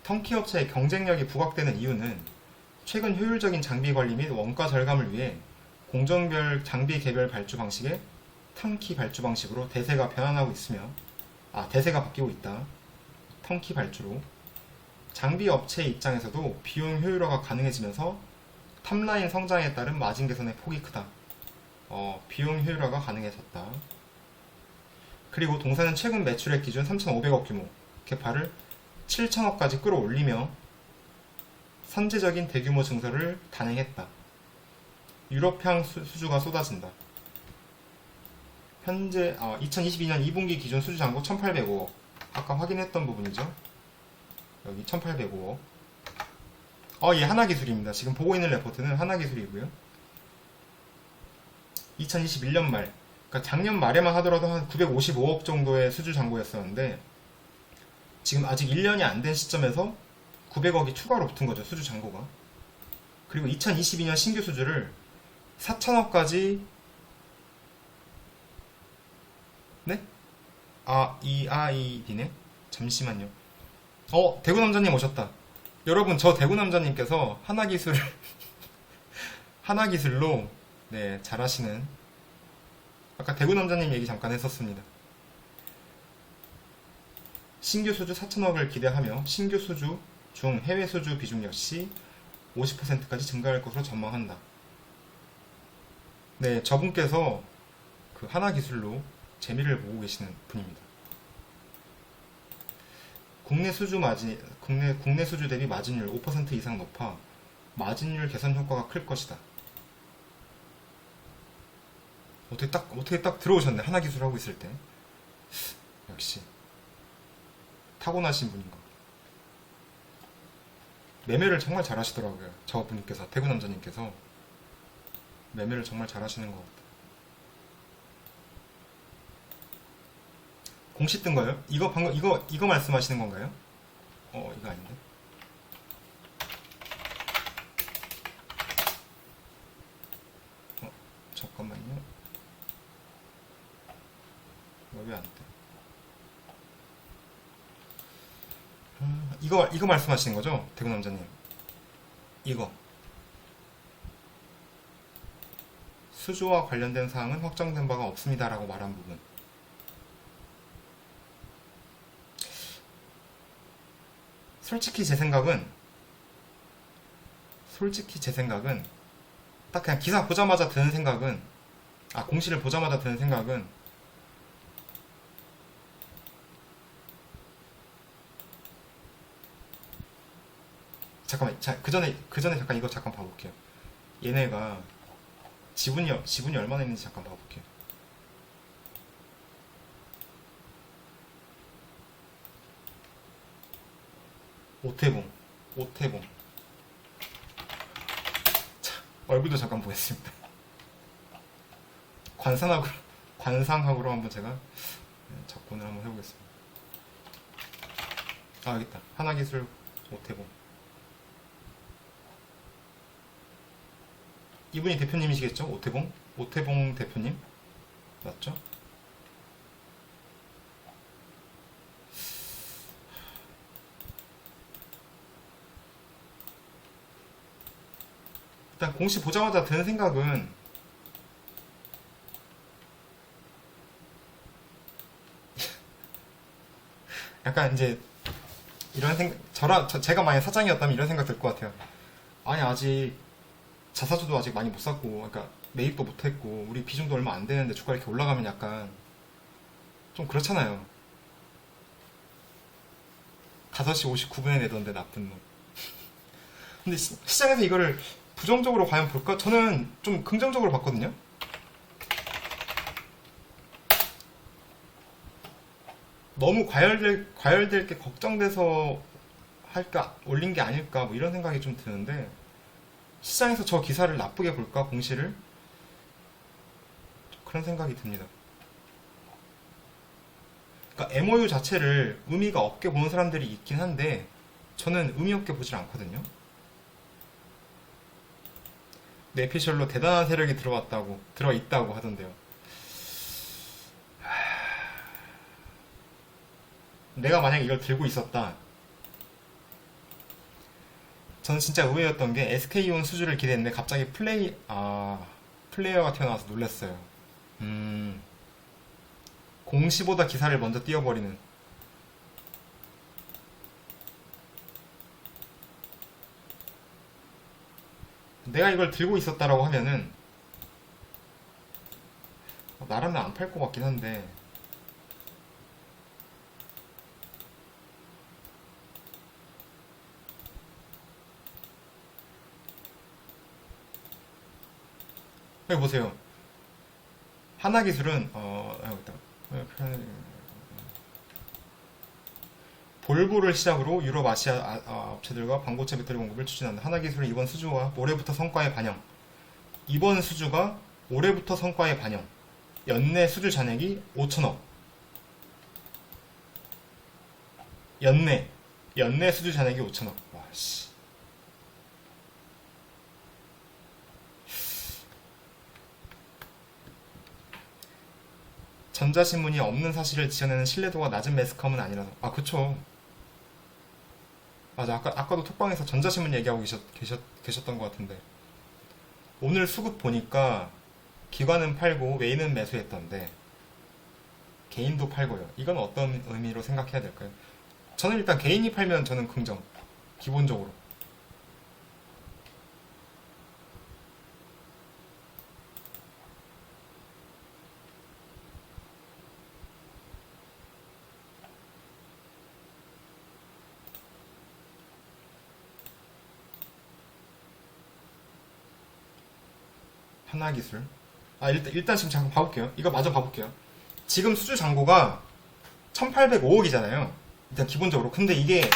턴키 업체의 경쟁력이 부각되는 이유는 최근 효율적인 장비 관리 및 원가 절감을 위해 공정별 장비 개별 발주 방식의 턴키 발주 방식으로 대세가 변환하고 있으며, 대세가 바뀌고 있다. 턴키 발주로. 장비 업체의 입장에서도 비용 효율화가 가능해지면서 탑라인 성장에 따른 마진 개선의 폭이 크다. 비용 효율화가 가능해졌다. 그리고 동사는 최근 매출액 기준 3,500억 규모 개파를 7천억까지 끌어올리며 선제적인 대규모 증설을 단행했다. 유럽향 수주가 쏟아진다. 현재 2022년 2분기 기준 수주 잔고 1,805억. 아까 확인했던 부분이죠. 여기 1,805억. 예, 하나기술입니다. 지금 보고 있는 레포트는 하나기술이고요. 2021년 말, 그러니까 작년 말에만 하더라도 한 955억 정도의 수주 잔고였었는데, 지금 아직 1년이 안 된 시점에서 900억이 추가로 붙은 거죠. 수주 잔고가. 그리고 2022년 신규 수주를 4천억까지, 네? 이 아이디네? 잠시만요. 대구남자님 오셨다. 여러분, 저 대구남자님께서 하나기술로, 네, 잘하시는, 아까 대구남자님 얘기 잠깐 했었습니다. 신규 수주 4천억을 기대하며 신규 수주 중 해외 수주 비중 역시 50%까지 증가할 것으로 전망한다. 네, 저분께서 그 하나기술로 재미를 보고 계시는 분입니다. 국내 수주 대비 마진율 5% 이상 높아 마진율 개선 효과가 클 것이다. 어떻게 딱 들어오셨네. 하나기술 하고 있을 때. 역시 타고나신 분인가. 매매를 정말 잘하시더라고요. 저분께서, 대구남자님께서 매매를 정말 잘하시는 것 같아요. 공시 뜬 거예요? 이거 방금 이거 말씀하시는 건가요? 이거 아닌데. 잠깐만요. 이거 왜 안 돼? 이거 말씀하시는 거죠? 대구남자님. 이거. 수주와 관련된 사항은 확정된 바가 없습니다라고 말한 부분. 솔직히 제 생각은 딱 그냥 기사 보자마자 드는 생각은, 공시를 보자마자 드는 생각은, 잠깐만, 그 전에 잠깐 이거 잠깐 봐볼게요. 얘네가 지분이 얼마나 있는지 잠깐 봐볼게요. 오태봉. 자, 얼굴도 잠깐 보겠습니다. 관상학으로 한번 제가 접근을 한번 해보겠습니다. 여기 있다. 하나기술 오태봉. 이분이 대표님이시겠죠? 오태봉 대표님 맞죠? 일단 공시 보자마자 드는 생각은, 약간 이제 이런 제가 만약 사장이었다면 이런 생각 들 것 같아요. 아니, 아직 자사주도 아직 많이 못 샀고, 그러니까 매입도 못 했고, 우리 비중도 얼마 안 되는데 주가 이렇게 올라가면 약간 좀 그렇잖아요. 5시 59분에 내던데 나쁜 놈. 근데 시장에서 이거를 부정적으로 과연 볼까? 저는 좀 긍정적으로 봤거든요. 너무 과열될 게 걱정돼서 올린 게 아닐까 뭐 이런 생각이 좀 드는데, 시장에서 저 기사를 나쁘게 볼까, 공시를? 그런 생각이 듭니다. 그러니까 MOU 자체를 의미가 없게 보는 사람들이 있긴 한데 저는 의미 없게 보질 않거든요. 내피셜로 대단한 세력이 들어있다고 하던데요. 내가 만약 이걸 들고 있었다. 저는 진짜 의외였던 게 SK온 수주를 기대했는데 갑자기 플레이어가 튀어나와서 놀랐어요. 공시보다 기사를 먼저 띄워버리는. 내가 이걸 들고 있었다라고 하면은 나라면 안 팔 것 같긴 한데, 여기 보세요. 하나기술은 볼보를 시작으로 유럽, 아시아 업체들과 반도체 배터리 공급을 추진한다. 하나기술은 이번 수주와 올해부터 성과의 반영. 이번 수주가 올해부터 성과의 반영. 연내 수주 잔액이 5천억. 연내 수주 잔액이 5천억. 와, 씨. 전자신문이 없는 사실을 지어내는 신뢰도가 낮은 매스컴은 아니라서. 그쵸. 맞아. 아까도 톡방에서 전자신문 얘기하고 계셨던 것 같은데. 오늘 수급 보니까 기관은 팔고 외인은 매수했던데 개인도 팔고요. 이건 어떤 의미로 생각해야 될까요? 저는 일단 개인이 팔면 저는 긍정. 기본적으로. 하나기술. 일단 지금 잠깐 봐볼게요. 이거 마저 봐볼게요. 지금 수주 잔고가 1805억이잖아요. 일단 기본적으로. 근데 이게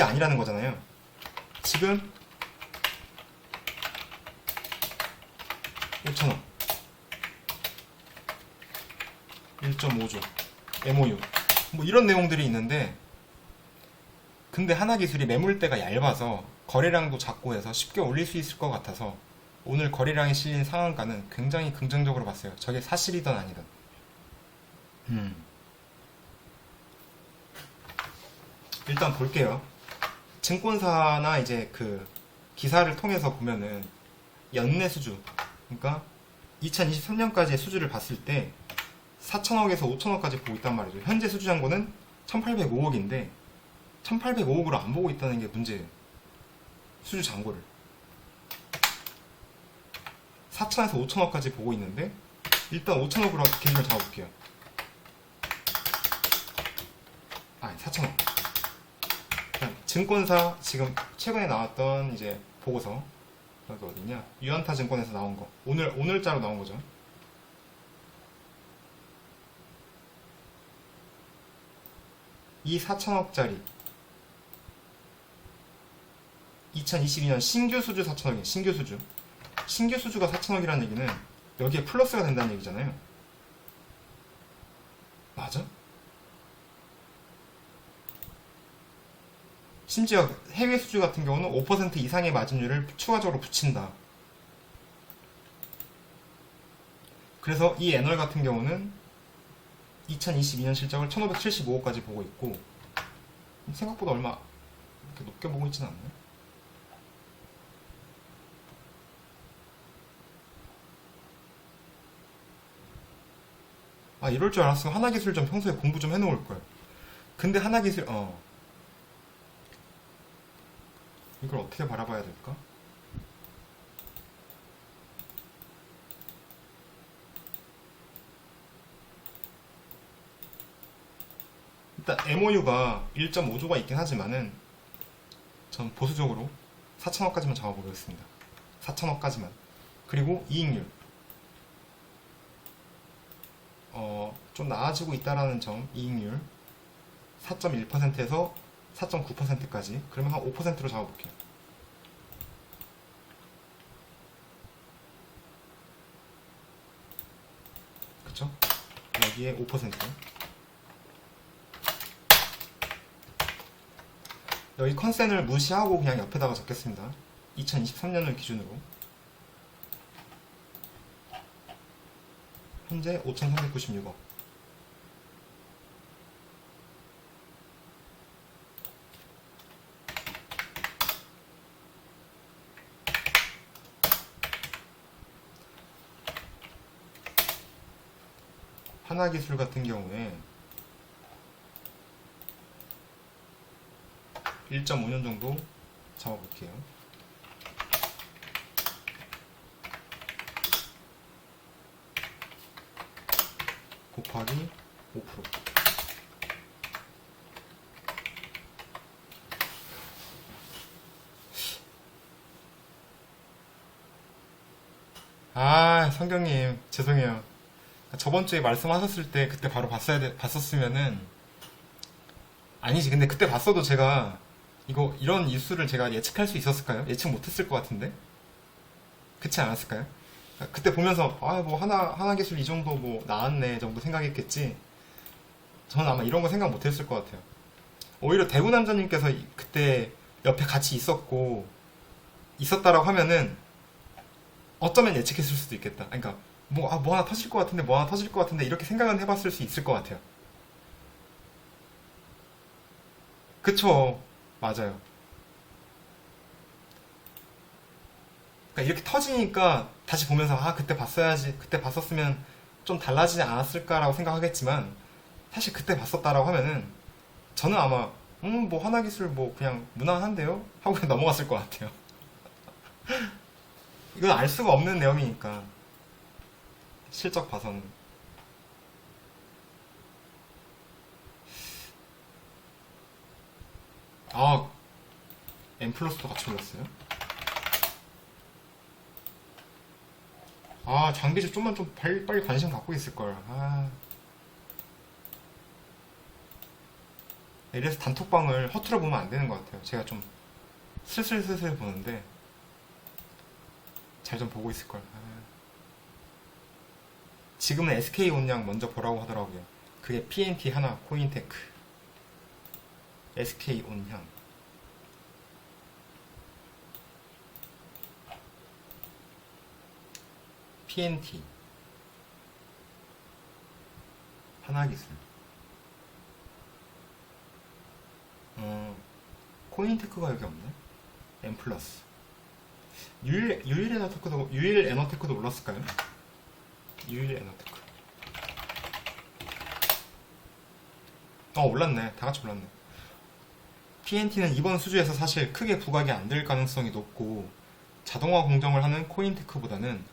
아니라는 거잖아요. 지금 5천억 1.5조 MOU 뭐 이런 내용들이 있는데, 근데 하나기술이 매물대가 얇아서 거래량도 작고 해서 쉽게 올릴 수 있을 것 같아서 오늘 거래량이 실린 상한가는 굉장히 긍정적으로 봤어요. 저게 사실이든 아니든. 일단 볼게요. 증권사나 이제 그 기사를 통해서 보면은 연내 수주, 그러니까 2023년까지의 수주를 봤을 때 4천억에서 5천억까지 보고 있단 말이죠. 현재 수주 잔고는 1805억인데 1805억으로 안 보고 있다는 게 문제예요. 수주 잔고를 4천에서 5천억까지 보고 있는데, 일단 5천억으로 기준을 잡아볼게요. 4천억. 증권사 지금 최근에 나왔던 이제 보고서, 여기 어디냐? 유안타 증권에서 나온 거. 오늘자로 나온 거죠. 이 4천억짜리 2022년 신규 수주 4천억이에요. 신규 수주가 4천억이라는 얘기는 여기에 플러스가 된다는 얘기잖아요. 맞아? 심지어 해외 수주 같은 경우는 5% 이상의 마진율을 추가적으로 붙인다. 그래서 이 애널 같은 경우는 2022년 실적을 1575억까지 보고 있고, 생각보다 얼마 이렇게 높게 보고 있지는 않네. 이럴 줄 알았으면 하나기술 좀 평소에 공부 좀 해놓을 걸. 근데 하나기술 이걸 어떻게 바라봐야 될까? 일단 MOU가 1.5조가 있긴 하지만은 전 보수적으로 4천억까지만 잡아보겠습니다. 4천억까지만. 그리고 이익률 좀 나아지고 있다라는 점. 이익률 4.1%에서 4.9%까지. 그러면 한 5%로 잡아볼게요. 그쵸? 여기에 5%. 여기 컨센을 무시하고 그냥 옆에다가 적겠습니다. 2023년을 기준으로 현재 5,396억. 하나기술 같은 경우에 1.5년 정도 잡아볼게요. 곱하기 5%. 아, 성경님 죄송해요. 저번 주에 말씀하셨을 때 그때 바로 봤었으면은. 아니지, 근데 그때 봤어도 제가 이런 뉴스를 제가 예측할 수 있었을까요? 예측 못했을 것 같은데. 그렇지 않았을까요? 그때 보면서 뭐 하나기술 이 정도 뭐 나왔네 정도 생각했겠지. 저는 아마 이런 거 생각 못했을 것 같아요. 오히려 대구 남자님께서 그때 옆에 같이 있었다라고 하면은 어쩌면 예측했을 수도 있겠다. 그러니까 뭐 하나 터질 것 같은데, 뭐 하나 터질 것 같은데, 이렇게 생각은 해봤을 수 있을 것 같아요. 그쵸. 맞아요. 그러니까 이렇게 터지니까 다시 보면서 그때 봤어야지, 그때 봤었으면 좀 달라지지 않았을까라고 생각하겠지만, 사실 그때 봤었다라고 하면은 저는 아마 뭐 하나기술 뭐 그냥 무난한데요? 하고 그냥 넘어갔을 것 같아요. 이건 알 수가 없는 내용이니까. 실적 봐서는. 아, M 플러스도 같이 올랐어요? 아, 장비주 좀만 좀 빨리 관심 갖고 있을걸. 이래서 단톡방을 허투루 보면 안 되는 것 같아요. 제가 좀 슬슬 보는데 잘 좀 보고 있을걸. 지금은 SK 온양 먼저 보라고 하더라고요. 그게 PNT 하나, 코인테크. SK 온양. PNT. 하나기술. 코인테크가 여기 없네. M 플러스. 유일 에너테크도 올랐을까요? 유일 에너테크. 올랐네. 다 같이 올랐네. PNT는 이번 수주에서 사실 크게 부각이 안 될 가능성이 높고, 자동화 공정을 하는 코인테크보다는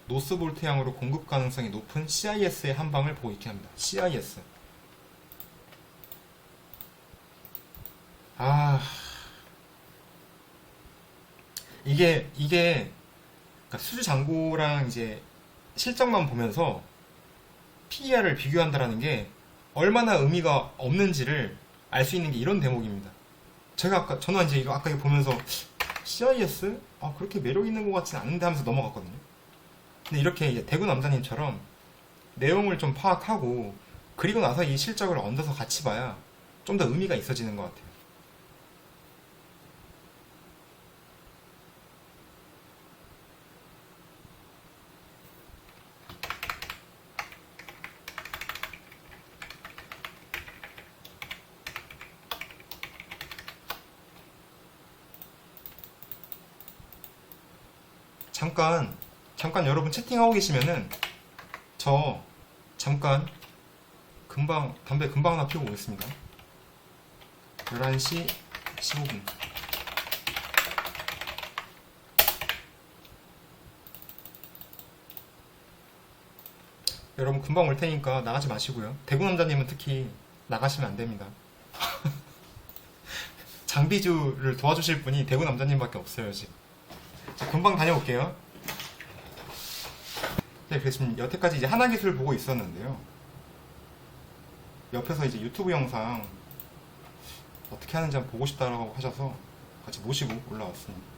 노스볼트향으로 공급 가능성이 높은 CIS의 한방을 보고 있긴 합니다. CIS. 이게 그러니까 수주 잔고랑 이제 실적만 보면서 PER을 비교한다라는 게 얼마나 의미가 없는지를 알 수 있는 게 이런 대목입니다. 저는 이제 아까 이거 보면서 CIS? 그렇게 매력 있는 것 같진 않은데 하면서 넘어갔거든요. 근데 이렇게 이제 대구 남자님처럼 내용을 좀 파악하고 그리고 나서 이 실적을 얹어서 같이 봐야 좀 더 의미가 있어지는 것 같아요. 잠깐 여러분 채팅하고 계시면은 저 잠깐 담배 금방 하나 피우고 오겠습니다. 11시 15분. 여러분 금방 올 테니까 나가지 마시고요. 대구 남자님은 특히 나가시면 안 됩니다. 장비주를 도와주실 분이 대구 남자님밖에 없어요 지금. 자, 금방 다녀올게요. 네, 그래서 지금 여태까지 이제 하나기술 보고 있었는데요. 옆에서 이제 유튜브 영상 어떻게 하는지 한번 보고 싶다라고 하셔서 같이 모시고 올라왔습니다.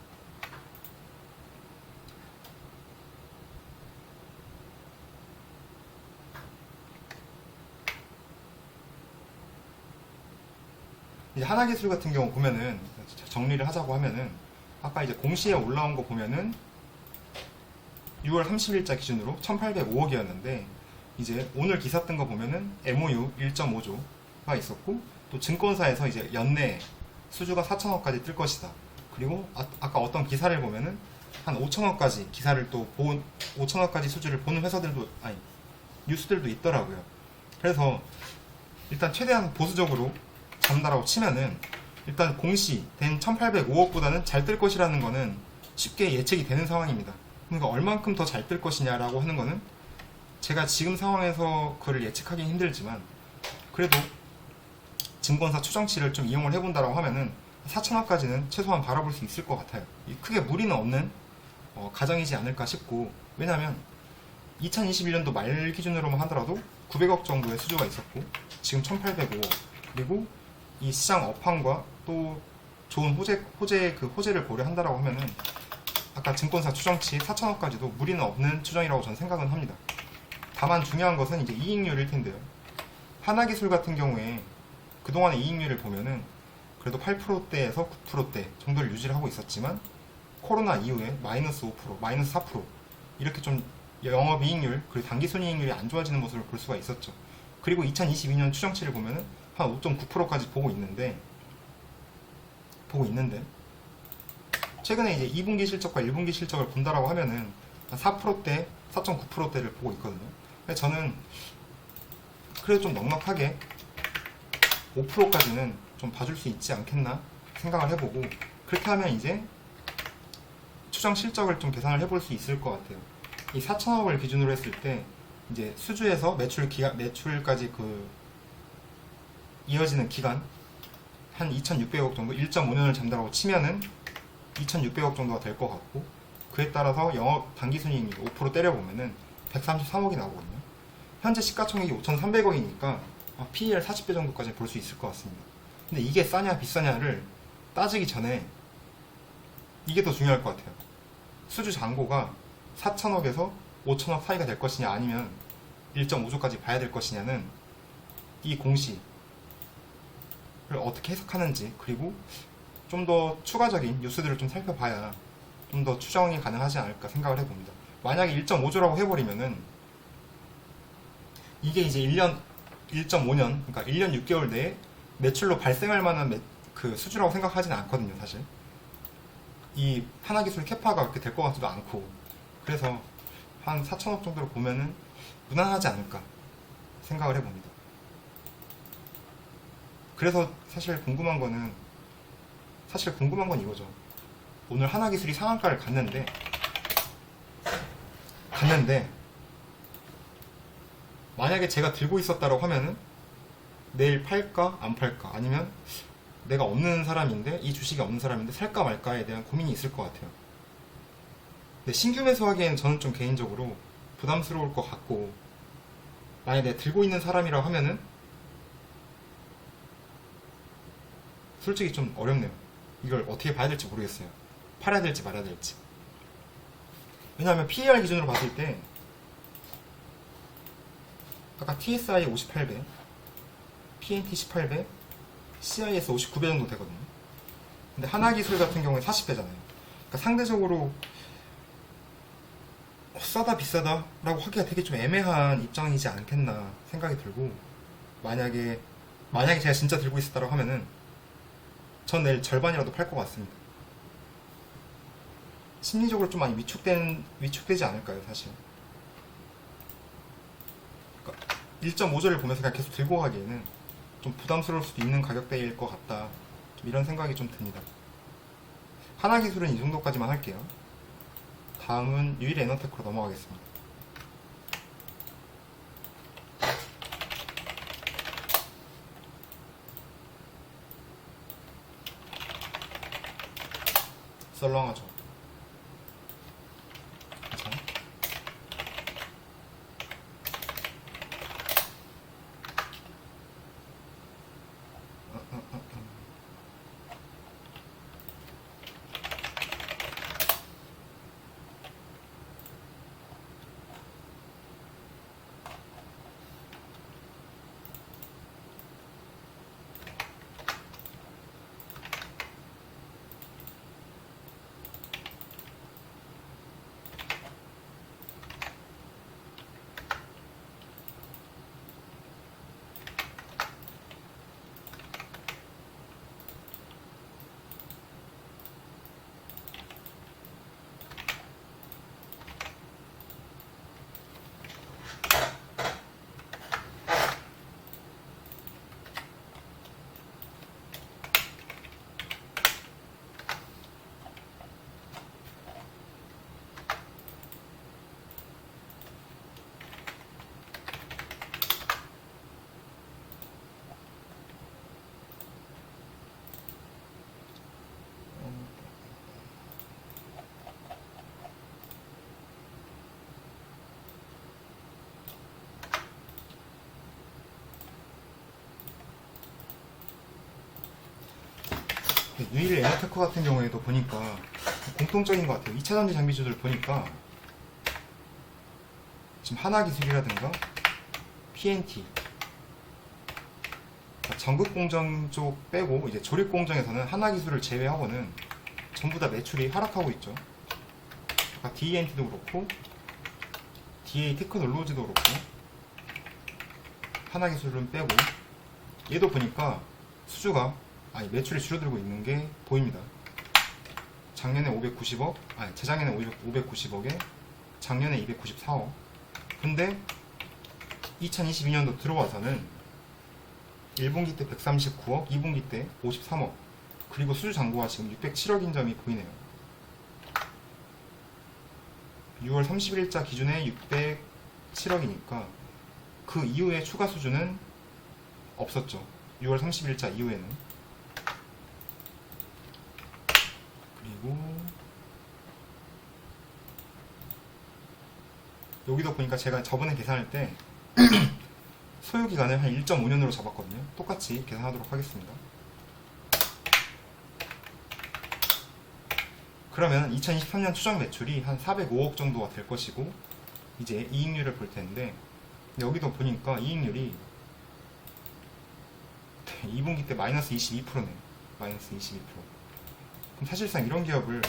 이제 하나기술 같은 경우 보면은 정리를 하자고 하면은 아까 이제 공시에 올라온 거 보면은 6월 30일자 기준으로 1805억이었는데 이제 오늘 기사 뜬 거 보면은 MOU 1.5조가 있었고 또 증권사에서 이제 연내 수주가 4천억까지 뜰 것이다. 그리고 아까 어떤 기사를 보면은 한 5천억까지 기사를 또 5천억까지 수주를 보는 회사들도 아니 뉴스들도 있더라고요. 그래서 일단 최대한 보수적으로 잡는다라고 치면은 일단 공시된 1805억보다는 잘 뜰 것이라는 거는 쉽게 예측이 되는 상황입니다. 그러니까 얼만큼 더 잘 뜰 것이냐라고 하는 거는 제가 지금 상황에서 그걸 예측하기 힘들지만 그래도 증권사 추정치를 좀 이용을 해본다라고 하면은 4천억까지는 최소한 바라볼 수 있을 것 같아요. 크게 무리는 없는 가정이지 않을까 싶고, 왜냐하면 2021년도 말 기준으로만 하더라도 900억 정도의 수주가 있었고 지금 1805억, 그리고 이 시장 업황과 또 좋은 호재를 고려한다라고 하면은 아까 증권사 추정치 4천억까지도 무리는 없는 추정이라고 저는 생각은 합니다. 다만 중요한 것은 이제 이익률일 텐데요. 하나기술 같은 경우에 그동안의 이익률을 보면은 그래도 8%대에서 9%대 정도를 유지를 하고 있었지만 코로나 이후에 마이너스 5%, 마이너스 4% 이렇게 좀 영업이익률 그리고 당기순이익률이 안 좋아지는 모습을 볼 수가 있었죠. 그리고 2022년 추정치를 보면은 한 5.9%까지 보고 있는데 최근에 이제 2분기 실적과 1분기 실적을 본다라고 하면은 한 4%대, 4.9%대를 보고 있거든요. 근데 저는 그래도 좀 넉넉하게 5%까지는 좀 봐줄 수 있지 않겠나 생각을 해보고, 그렇게 하면 이제 추정 실적을 좀 계산을 해볼 수 있을 것 같아요. 이 4천억을 기준으로 했을 때 이제 수주에서 매출까지 이어지는 기간 한 2,600억 정도, 1.5년을 잡는다고 치면은 2,600억 정도가 될 것 같고, 그에 따라서 영업 당기순이익 5% 때려보면은 133억이 나오거든요. 현재 시가총액이 5,300억이니까 PER 40배 정도까지 볼 수 있을 것 같습니다. 근데 이게 싸냐 비싸냐를 따지기 전에 이게 더 중요할 것 같아요. 수주 잔고가 4천억에서 5천억 사이가 될 것이냐 아니면 1.5조까지 봐야 될 것이냐는 이 공시를 어떻게 해석하는지, 그리고 좀 더 추가적인 뉴스들을 좀 살펴봐야 좀 더 추정이 가능하지 않을까 생각을 해봅니다. 만약에 1.5조라고 해버리면은 이게 이제 1.5년, 그러니까 1년 6개월 내에 매출로 발생할 만한 그 수주라고 생각하지는 않거든요, 사실. 이 하나기술 캐파가 그렇게 될 것 같지도 않고, 그래서 한 4천억 정도로 보면은 무난하지 않을까 생각을 해봅니다. 그래서 사실 궁금한 건 이거죠. 오늘 하나기술이 상한가를 갔는데 만약에 제가 들고 있었다고 하면은 내일 팔까 안 팔까, 아니면 내가 없는 사람인데, 이 주식이 없는 사람인데 살까 말까에 대한 고민이 있을 것 같아요. 근데 신규 매수하기에는 저는 좀 개인적으로 부담스러울 것 같고, 만약에 내가 들고 있는 사람이라고 하면은 솔직히 좀 어렵네요. 이걸 어떻게 봐야 될지 모르겠어요. 팔아야 될지 말아야 될지. 왜냐하면 PER 기준으로 봤을 때 아까 TSI 58배, PNT 18배, CIS 59배 정도 되거든요. 근데 하나기술 같은 경우에 40배잖아요. 그러니까 상대적으로 싸다 비싸다 라고 하기가 되게 좀 애매한 입장이지 않겠나 생각이 들고, 만약에 제가 진짜 들고 있었다고 하면은 전 내일 절반이라도 팔 것 같습니다. 심리적으로 좀 많이 위축되지 않을까요, 사실? 그러니까 1.5조를 보면서 그냥 계속 들고 가기에는 좀 부담스러울 수도 있는 가격대일 것 같다, 좀 이런 생각이 좀 듭니다. 하나기술은 이 정도까지만 할게요. 다음은 유일에너테크로 넘어가겠습니다. 썰렁하죠. 그쵸? 유일 에너테크 같은 경우에도 보니까 공통적인 것 같아요. 2차전지 장비주들 보니까 지금 하나기술이라든가 PNT, 전극공정 쪽 빼고 이제 조립공정에서는 하나기술을 제외하고는 전부 다 매출이 하락하고 있죠. 아까 DENT도 그렇고 DA 테크놀로지도 그렇고 하나기술은 빼고 얘도 보니까 수주가 매출이 줄어들고 있는 게 보입니다. 작년에 590억, 재작년에 590억에 작년에 294억. 근데 2022년도 들어와서는 1분기 때 139억, 2분기 때 53억. 그리고 수주 잔고가 지금 607억인 점이 보이네요. 6월 31일자 기준에 607억이니까 그 이후에 추가 수주는 없었죠. 6월 30일자 이후에는. 그리고 여기도 보니까 제가 저번에 계산할 때 소요기간을 한 1.5년으로 잡았거든요. 똑같이 계산하도록 하겠습니다. 그러면 2023년 추정 매출이 한 405억 정도가 될 것이고 이제 이익률을 볼 텐데 여기도 보니까 이익률이 2분기 때 마이너스 22%네요. 마이너스 22%. 그럼 사실상 이런 기업을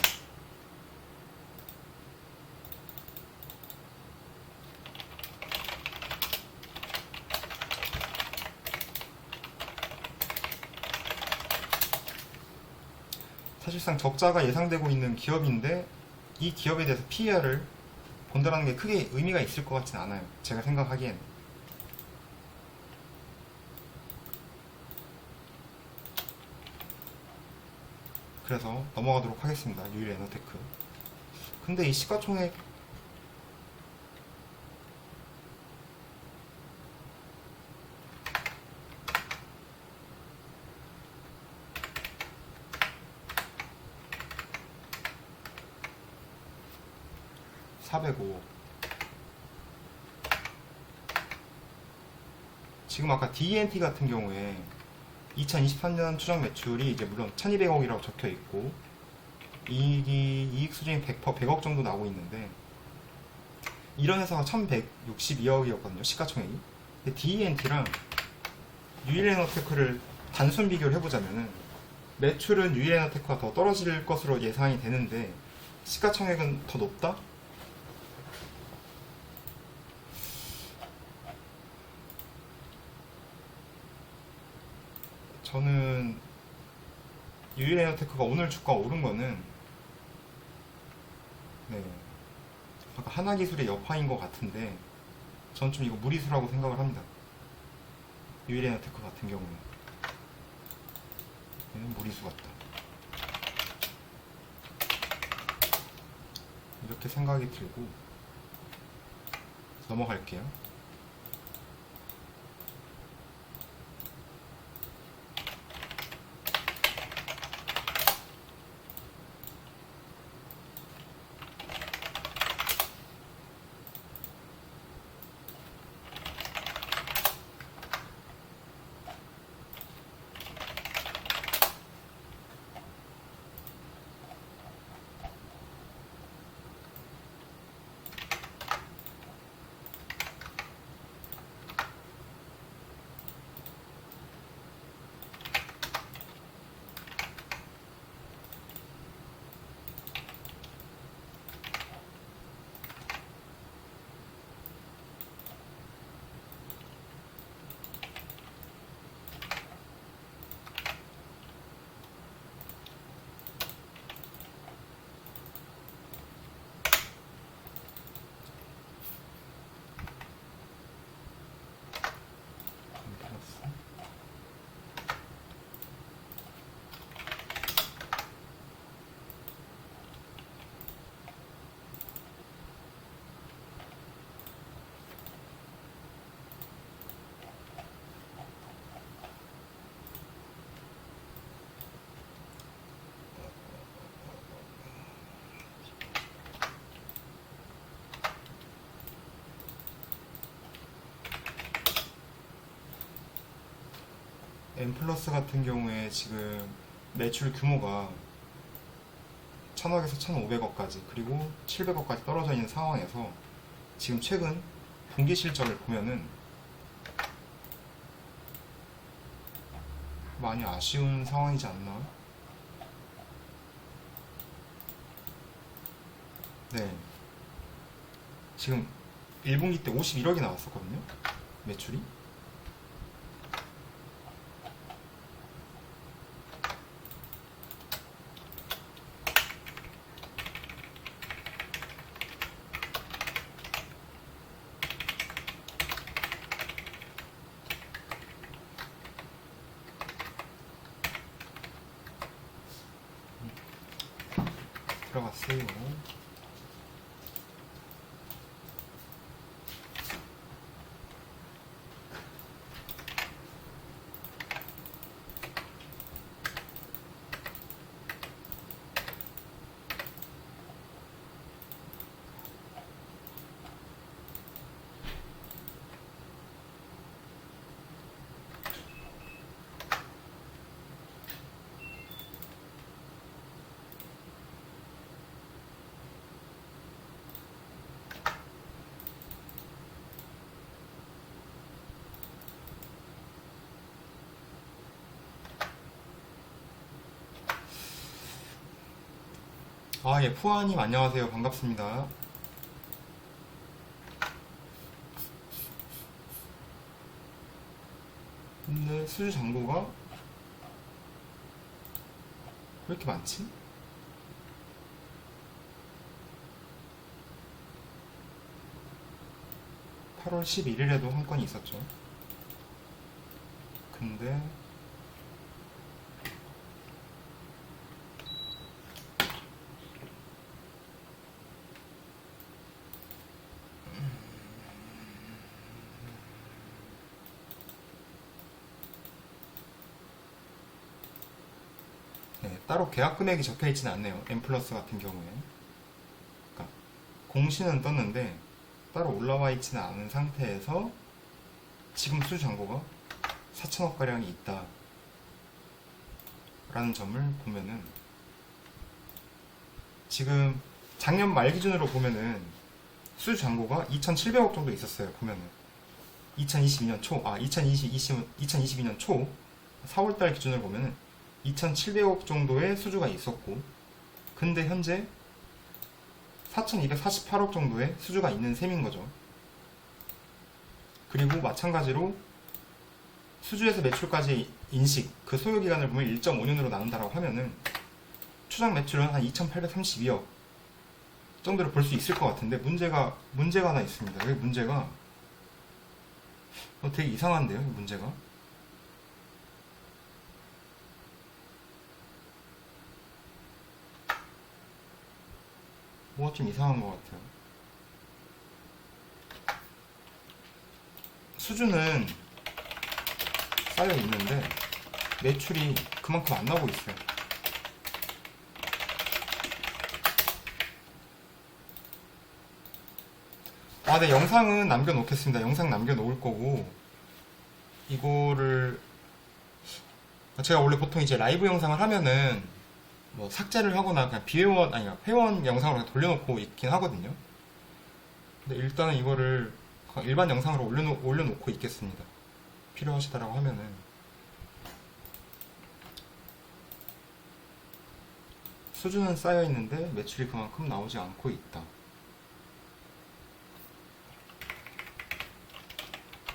사실상 적자가 예상되고 있는 기업인데 이 기업에 대해서 PER을 본다는 게 크게 의미가 있을 것 같진 않아요. 제가 생각하기엔. 그래서 넘어가도록 하겠습니다. 유일 에너테크. 근데 이 시가총액 (405억) 지금 아까 DENT 같은 경우에 2023년 추정 매출이 이제 물론 1200억이라고 적혀 있고 이익 수준이 100억 정도 나오고 있는데 이런 회사가 1162억이었거든요. 시가총액이. 근데 DENT랑 유일에너테크를 단순 비교를 해보자면은 매출은 유일에너테크가 더 떨어질 것으로 예상이 되는데 시가총액은 더 높다? 저는 유일에너테크가 오늘 주가 오른 거는 아까 하나기술의 여파인 것 같은데 전 좀 이거 무리수라고 생각을 합니다. 유일에너테크 같은 경우는 얘는 무리수 같다. 이렇게 생각이 들고 넘어갈게요. M 플러스 같은 경우에 지금 매출 규모가 1000억에서 1500억까지 그리고 700억까지 떨어져 있는 상황에서 지금 최근 분기 실적을 보면은 많이 아쉬운 상황이지 않나? 네. 지금 1분기 때 51억이 나왔었거든요. 매출이. 들어갔어요. 아, 예, 푸아님 안녕하세요. 반갑습니다. 근데 수주 잔고가 왜 이렇게 많지? 8월 11일에도 한 건이 있었죠. 근데 네, 따로 계약 금액이 적혀 있지는 않네요. M 플러스 같은 경우에. 그러니까 공시는 떴는데 따로 올라와 있지는 않은 상태에서 지금 수주 잔고가 4천억 가량이 있다. 라는 점을 보면은 지금 작년 말 기준으로 보면은 수주 잔고가 2,700억 정도 있었어요. 보면은 2022년 초, 2022년 초 4월달 기준으로 보면은 2,700억 정도의 수주가 있었고, 근데 현재 4,248억 정도의 수주가 있는 셈인 거죠. 그리고 마찬가지로 수주에서 매출까지 인식, 그 소요 기간을 보면 1.5년으로 나눈다라고 하면은 추정 매출은 한 2,832억 정도를 볼 수 있을 것 같은데 문제가 하나 있습니다. 여기 문제가 되게 이상한데요, 이 문제가. 뭐가 좀 이상한 것 같아요. 수주는 쌓여 있는데 매출이 그만큼 안 나오고 있어요. 네, 영상은 남겨놓겠습니다. 영상 남겨놓을 거고, 이거를 제가 원래 보통 이제 라이브 영상을 하면은 뭐 삭제를 하거나 그냥 비회원 아니 회원 영상으로 그냥 돌려놓고 있긴 하거든요. 근데 일단은 이거를 일반 영상으로 올려놓고 있겠습니다. 필요하시다라고 하면은. 수주는 쌓여 있는데 매출이 그만큼 나오지 않고 있다.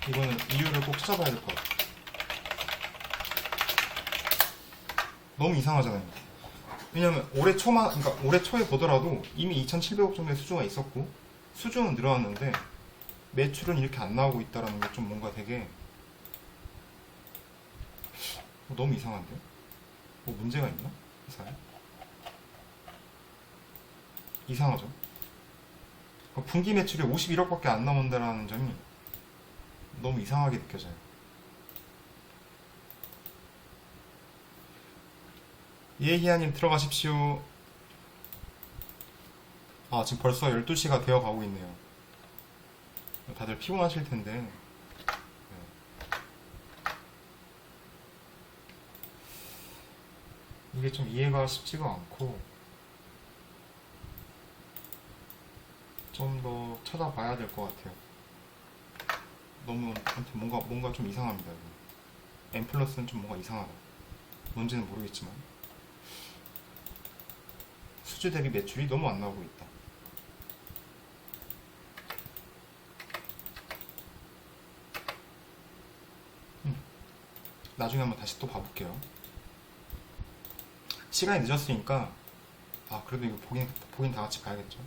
이거는 이유를 꼭 찾아봐야 될 것 같아요. 너무 이상하잖아요. 왜냐면 올해 초에 보더라도 이미 2,700억 정도의 수주가 있었고 수주는 늘어났는데 매출은 이렇게 안 나오고 있다라는 게 좀 뭔가 되게 너무 이상한데? 뭐 문제가 있나? 회사에? 이상하죠? 분기 매출이 51억밖에 안 나온다라는 점이 너무 이상하게 느껴져요. 예희아님 들어가십시오. 지금 벌써 12시가 되어 가고 있네요. 다들 피곤하실 텐데. 그게 좀 이해가 쉽지가 않고 좀 더 찾아봐야 될 것 같아요. 너무 아무튼 뭔가 좀 이상합니다. 이거. M 플러스는 좀 뭔가 이상하다. 뭔지는 모르겠지만 수주 대비 매출이 너무 안 나오고 있다. 나중에 한번 다시 또 봐볼게요. 시간이 늦었으니까 그래도 이거 보긴 다 같이 봐야겠죠.